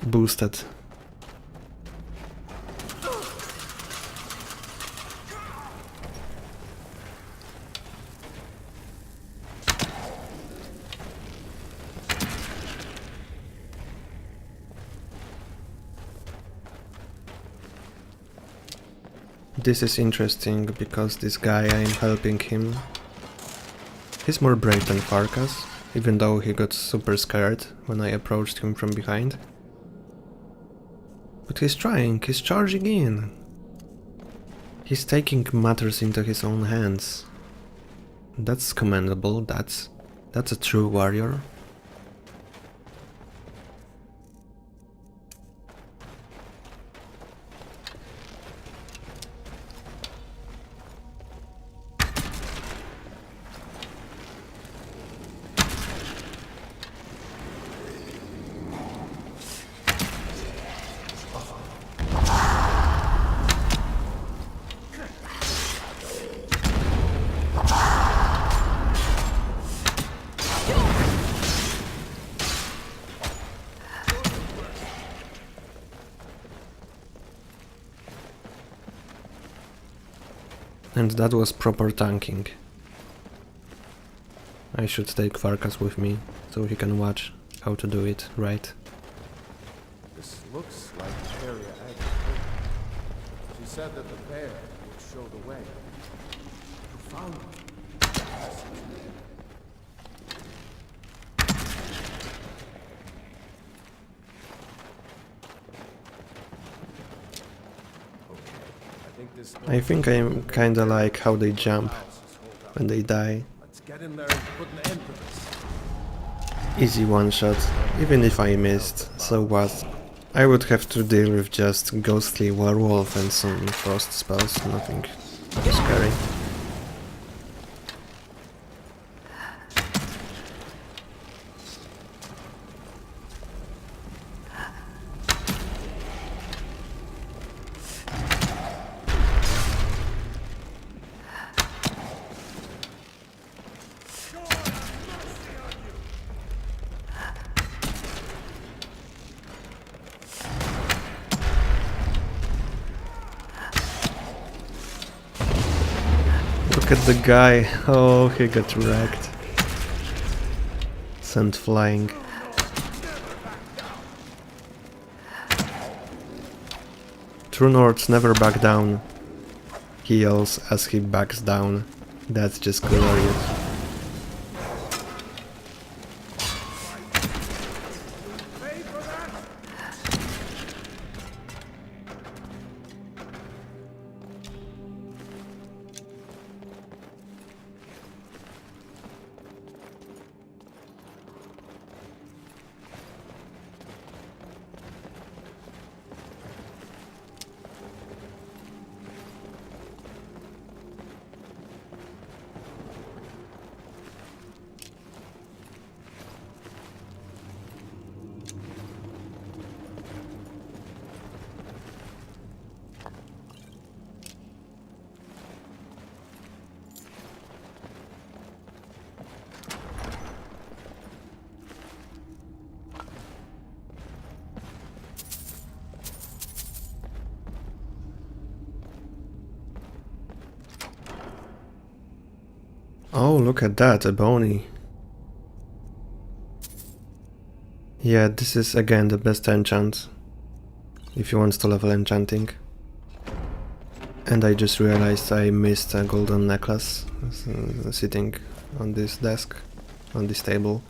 boosted. This is interesting because this guy I'm helping him, he's more brave than Farkas, even though he got super scared when I approached him from behind. But he's trying, he's charging in. He's taking matters into his own hands. That's commendable, that's a true warrior. And that was proper tanking. I should take Farkas with me, so he can watch how to do it right. This looks like an area agriculture. She said that the bear would show the way. Profound. I think I kinda like how they jump when they die. Let's get in there and put an end to this. Easy one shot, even if I missed, so what? I would have to deal with just ghostly werewolf and some frost spells, nothing scary. Look at the guy, oh, he got wrecked. Sent flying. True Nords never back down. He yells as he backs down. That's just glorious. Oh, look at that, a bony. Yeah, this is again the best enchant, if you want to level enchanting. And I just realized I missed a golden necklace sitting on this desk, on this table.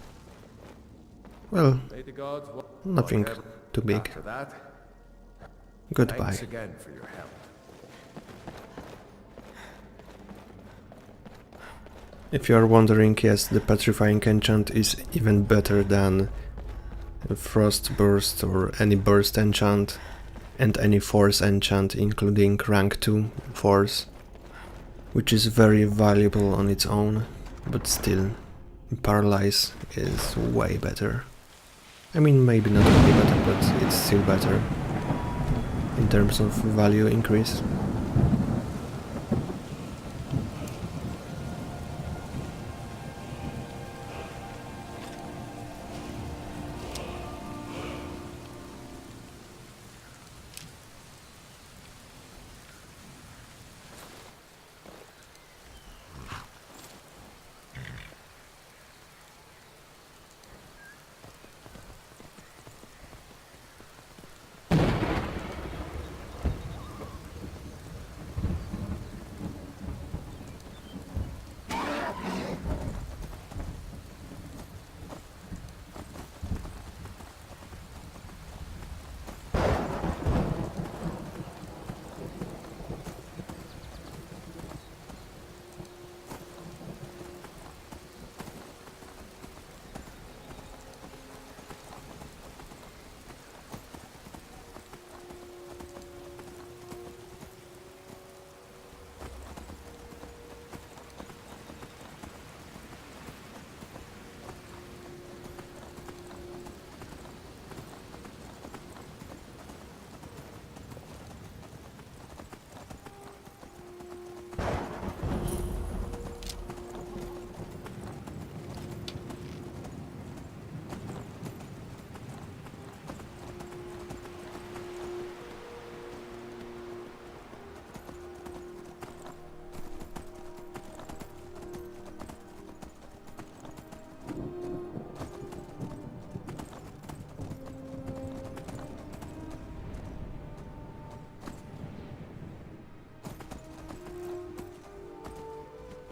Well, May the gods nothing forever. too big. After that, Goodbye. thanks again for your help. If you are wondering, yes, the petrifying enchant is even better than frost burst or any burst enchant and any force enchant, including rank 2 force, which is very valuable on its own, but still, paralyze is way better. I mean, maybe not really better, but it's still better in terms of value increase.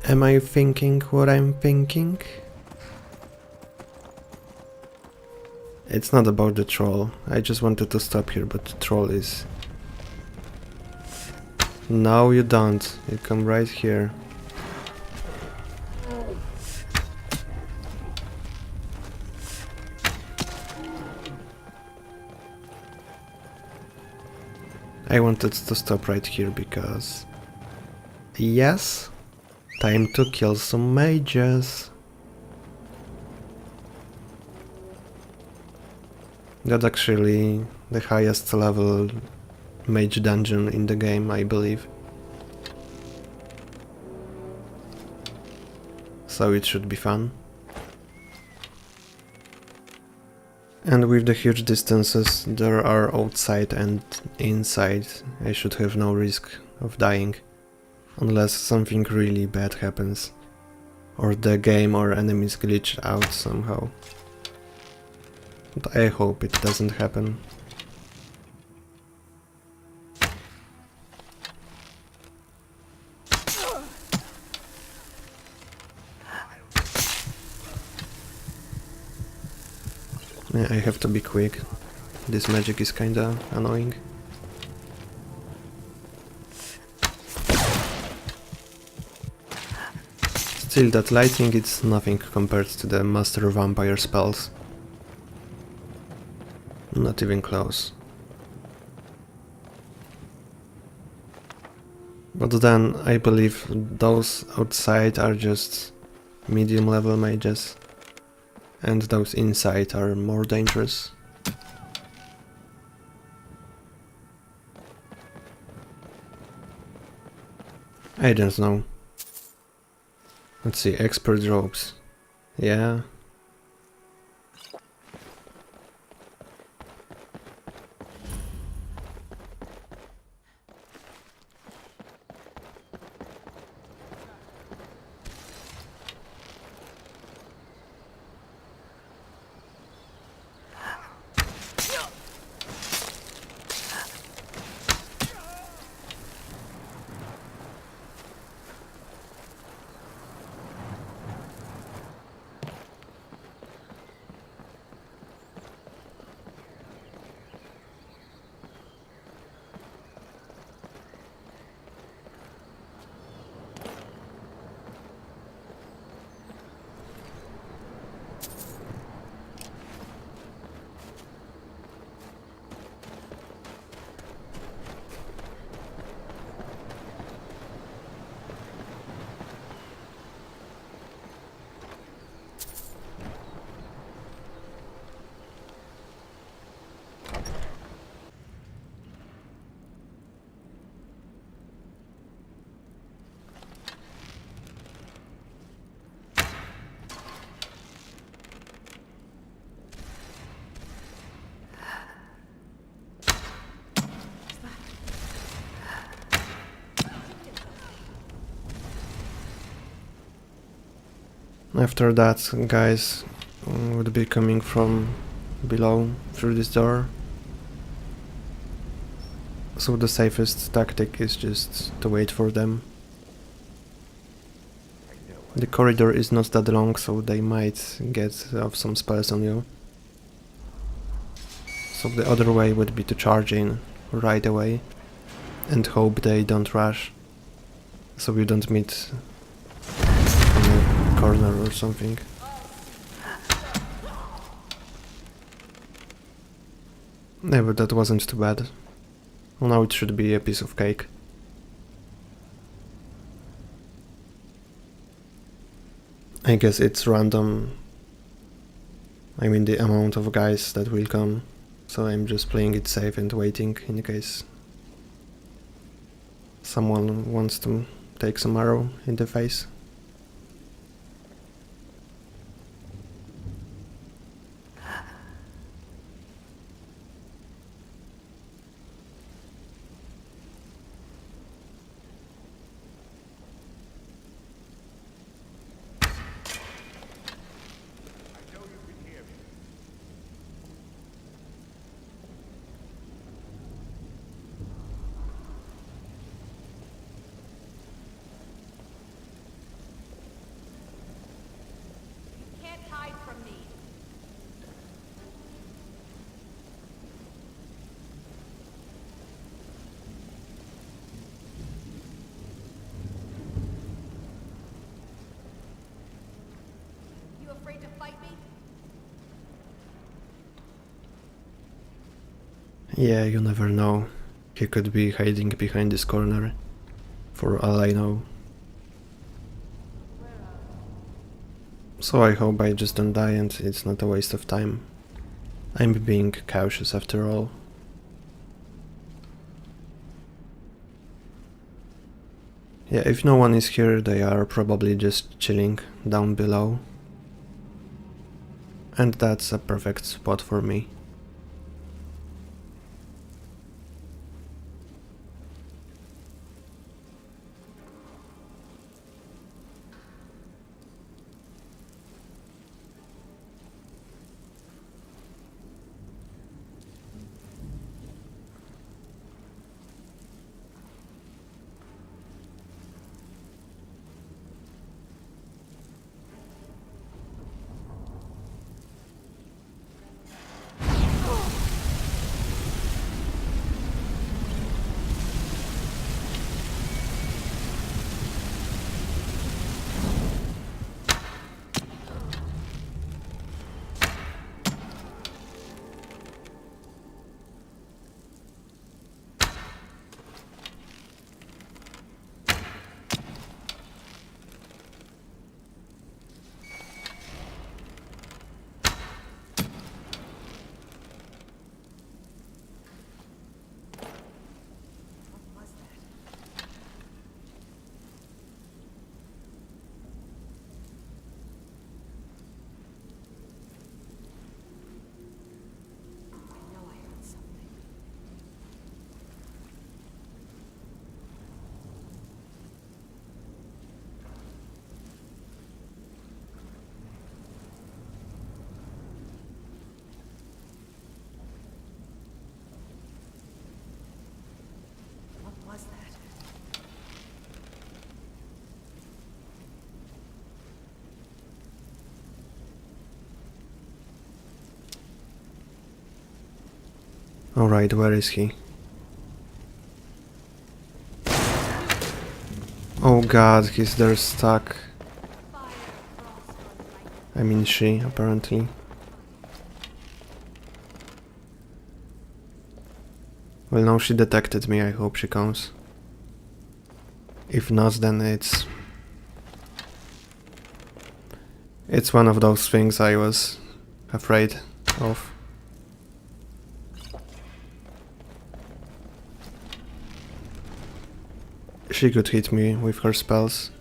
Am I thinking what I'm thinking? It's not about the troll. I just wanted to stop here, but the troll is... No, you don't. You come right here. I wanted to stop right here because... Yes, time to kill some mages. That's actually the highest level mage dungeon in the game, I believe. So it should be fun. And with the huge distances there are outside and inside, I should have no risk of dying. Unless something really bad happens. Or the game or enemies glitch out somehow. But I hope it doesn't happen. Yeah, I have to be quick. This magic is kinda annoying. Still, that lightning is nothing compared to the Master Vampire spells. Not even close. But then, I believe those outside are just medium level mages. And those inside are more dangerous. I don't know. Let's see, expert robes. Yeah. After that, guys would be coming from below through this door. So the safest tactic is just to wait for them. The corridor is not that long, so they might get off some spells on you. So the other way would be to charge in right away and hope they don't rush, so you don't meet in a corner or something. Yeah, but that wasn't too bad. Well, now it should be a piece of cake. I guess it's random. I mean the amount of guys that will come, so I'm just playing it safe and waiting in case someone wants to take some arrow in the face. Yeah, you never know. He could be hiding behind this corner, for all I know. So I hope I just don't die and it's not a waste of time. I'm being cautious after all. Yeah, if no one is here, they are probably just chilling down below. And that's a perfect spot for me. Alright, where is he? Oh god, he's there stuck. I mean she, apparently. Well, now she detected me, I hope she comes. If not, then it's one of those things I was afraid of. She could hit me with her spells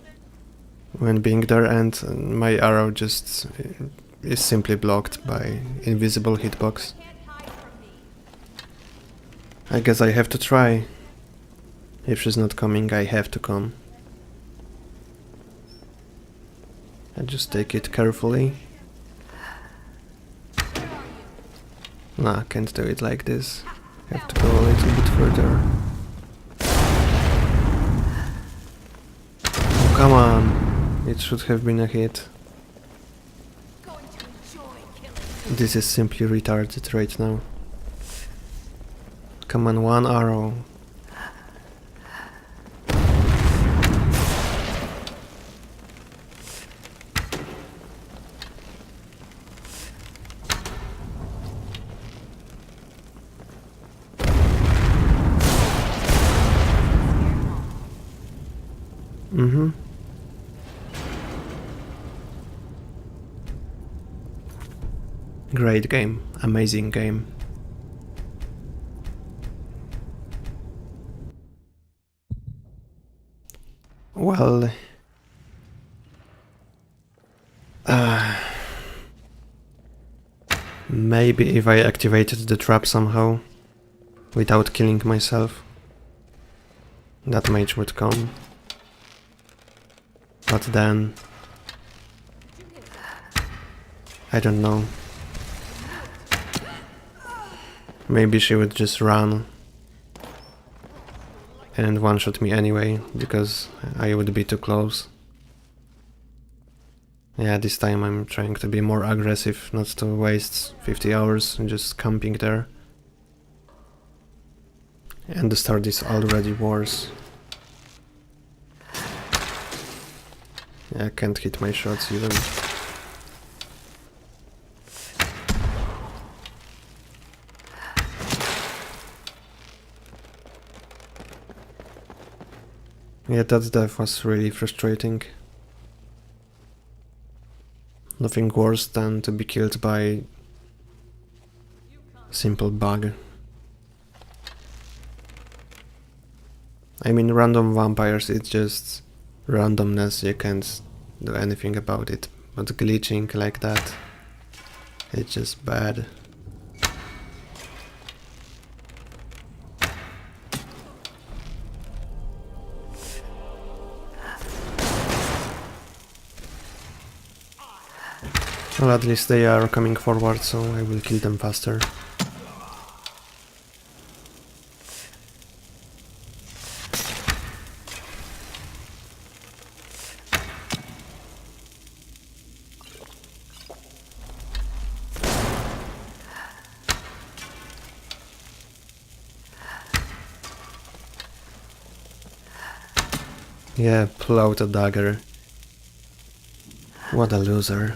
when being there, and my arrow just is simply blocked by invisible hitbox. I guess I have to try. If she's not coming, I have to come. I just take it carefully. Nah, can't do it like this. Have to go a little bit further. Oh, come on! It should have been a hit. This is simply retarded right now. Come on, one arrow. Great game, amazing game. Well, maybe if I activated the trap somehow, without killing myself, that mage would come. But then, I don't know. Maybe she would just run and one-shot me anyway, because I would be too close. Yeah, this time I'm trying to be more aggressive, not to waste 50 hours just camping there. And the start is already worse. Yeah, I can't hit my shots even. Yeah, that death was really frustrating. Nothing worse than to be killed by simple bug. I mean, random vampires, it's just randomness, you can't do anything about it. But glitching like that, it's just bad. Well, at least they are coming forward, so I will kill them faster. Yeah, pull out a dagger. What a loser.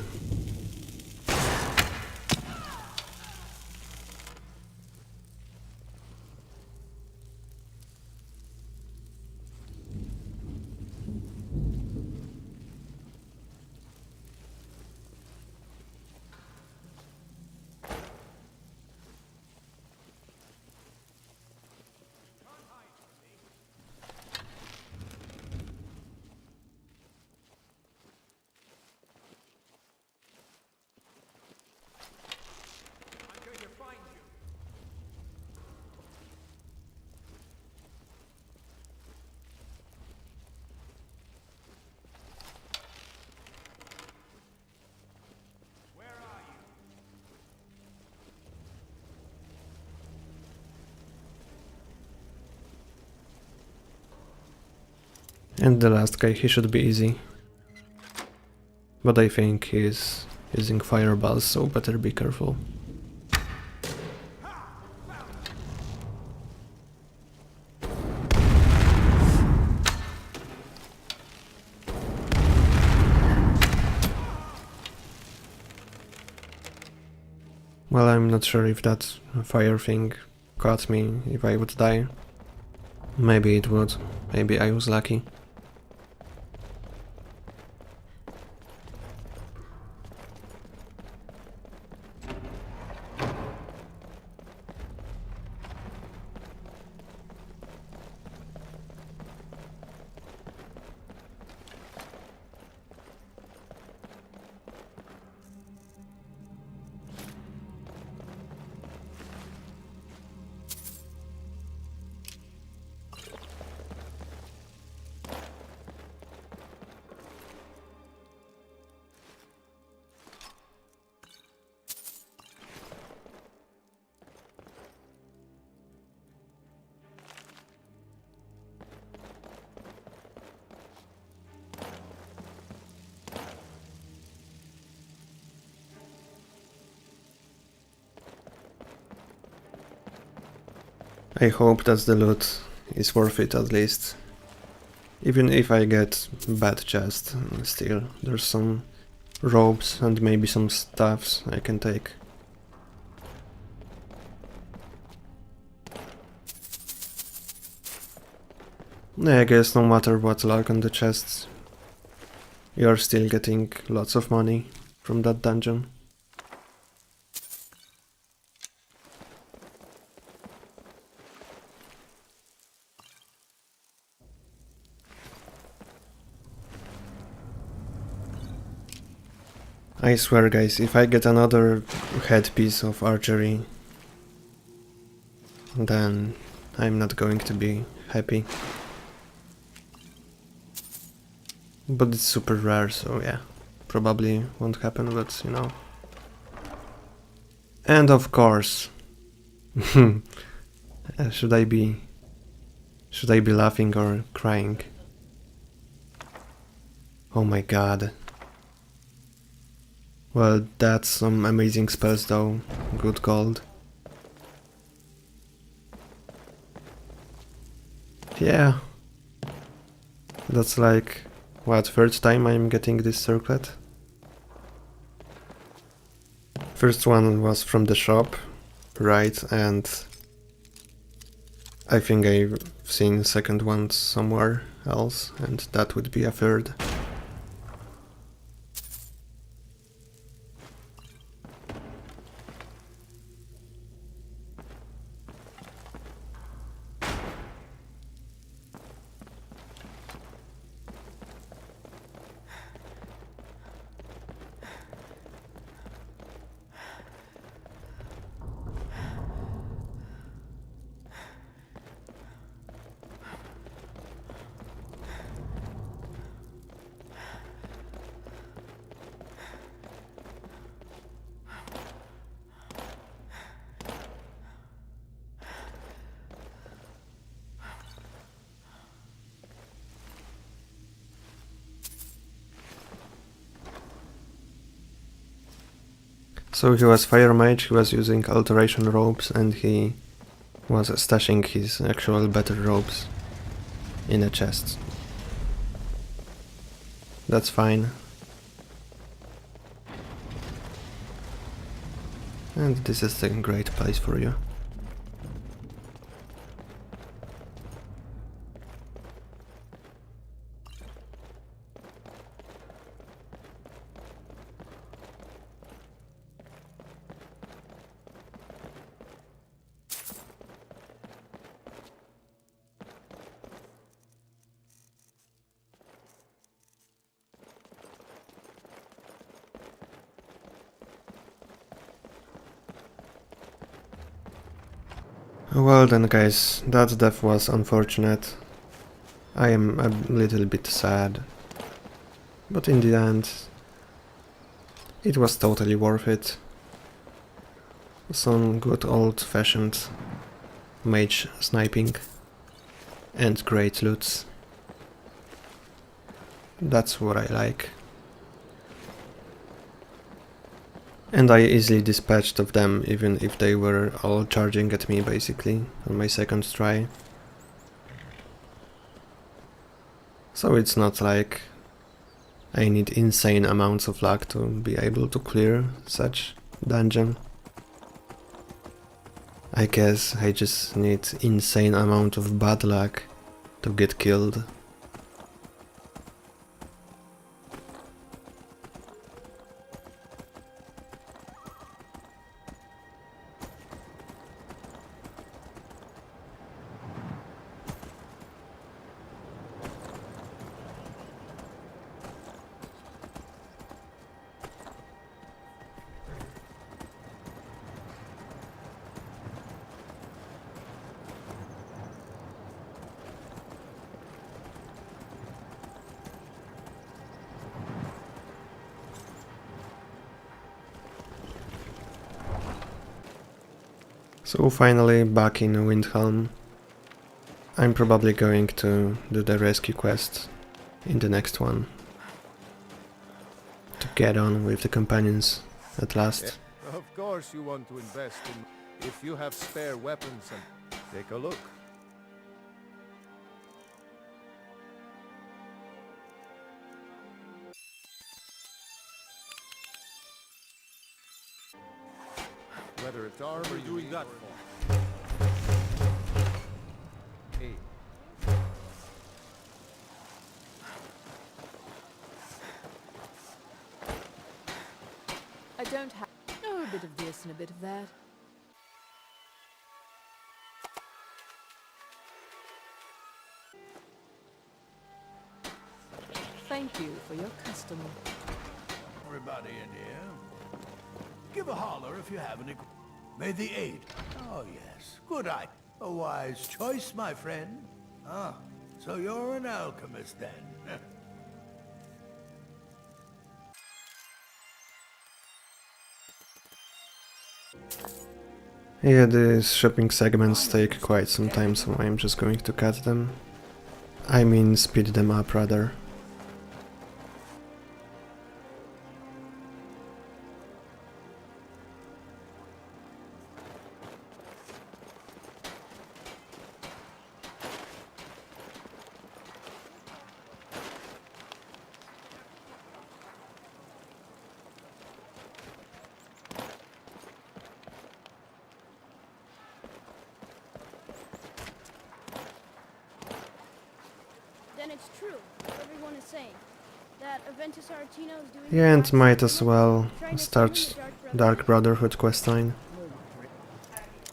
And the last guy, he should be easy. But I think he's using fireballs, so better be careful. Well, I'm not sure if that fire thing caught me, if I would die. Maybe it would, maybe I was lucky. I hope that the loot is worth it at least. Even if I get bad chest, still there's some ropes and maybe some stuffs I can take. I guess no matter what luck on the chests, you're still getting lots of money from that dungeon. I swear guys, if I get another headpiece of archery, then I'm not going to be happy. But it's super rare, so yeah, probably won't happen, but you know. And of course, should I be laughing or crying? Oh my god. Well, that's some amazing spells though, good gold. Yeah, that's like, what, third time I'm getting this circlet? First one was from the shop, right, and I think I've seen second one somewhere else, and that would be a third. So he was fire mage, he was using alteration robes, and he was stashing his actual better robes in a chest. That's fine. And this is a great place for you. Well then guys, that death was unfortunate. I am a little bit sad. But in the end, it was totally worth it. Some good old-fashioned mage sniping and great loots. That's what I like. And I easily dispatched of them, even if they were all charging at me basically on my second try. So it's not like I need insane amounts of luck to be able to clear such dungeon. I guess I just need insane amount of bad luck to get killed. So finally back in Windhelm. I'm probably going to do the rescue quest in the next one. To get on with the companions at last. Of course you want to invest in... If you have spare weapons, and take a look. Whether it's armor you got for. Hey. I don't have... Oh, a bit of this and a bit of that. Thank you for your custom. Everybody in here, give a holler if you have any... May the aid. Oh yes, good eye. A wise choice, my friend. Ah, so you're an alchemist then. Yeah, these shopping segments take quite some time, so I'm just going to cut them. I mean speed them up rather. Then it's true. What everyone is saying. That Aventus Aretino is doing... Yeah, and the might Black as Sacrament, well trying to start summon the Dark Brotherhood questline.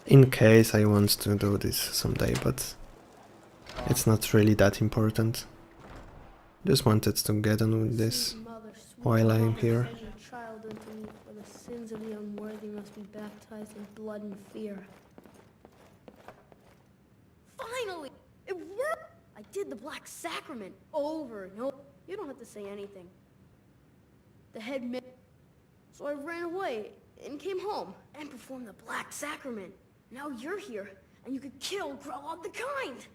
In case I want to do this someday, but it's not really that important. Just wanted to get on with this while I'm here. Child unto me, for the sins of the unworthy must be baptized in blood and fear. Finally! It worked! I did the Black Sacrament over and over. You don't have to say anything. The head man. So I ran away and came home and performed the Black Sacrament. Now you're here, and you could kill Grelod the Kind!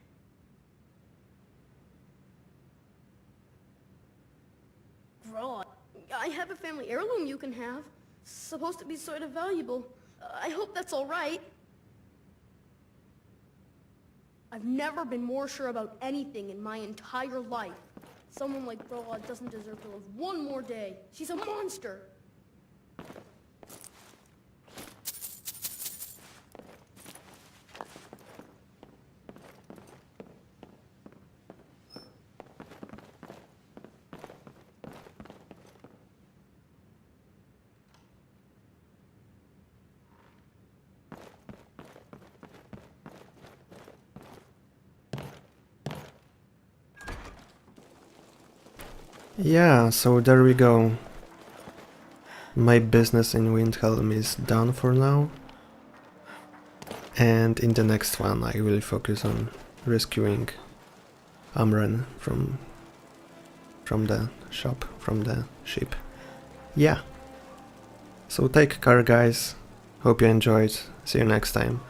Grelod, I have a family heirloom you can have. Supposed to be sort of valuable. I hope that's alright. I've never been more sure about anything in my entire life. Someone like Grelod doesn't deserve to live one more day. She's a monster! Yeah, so there we go. My business in Windhelm is done for now. And in the next one I will focus on rescuing Amren from the shop, from the ship. Yeah. So take care guys. Hope you enjoyed. See you next time.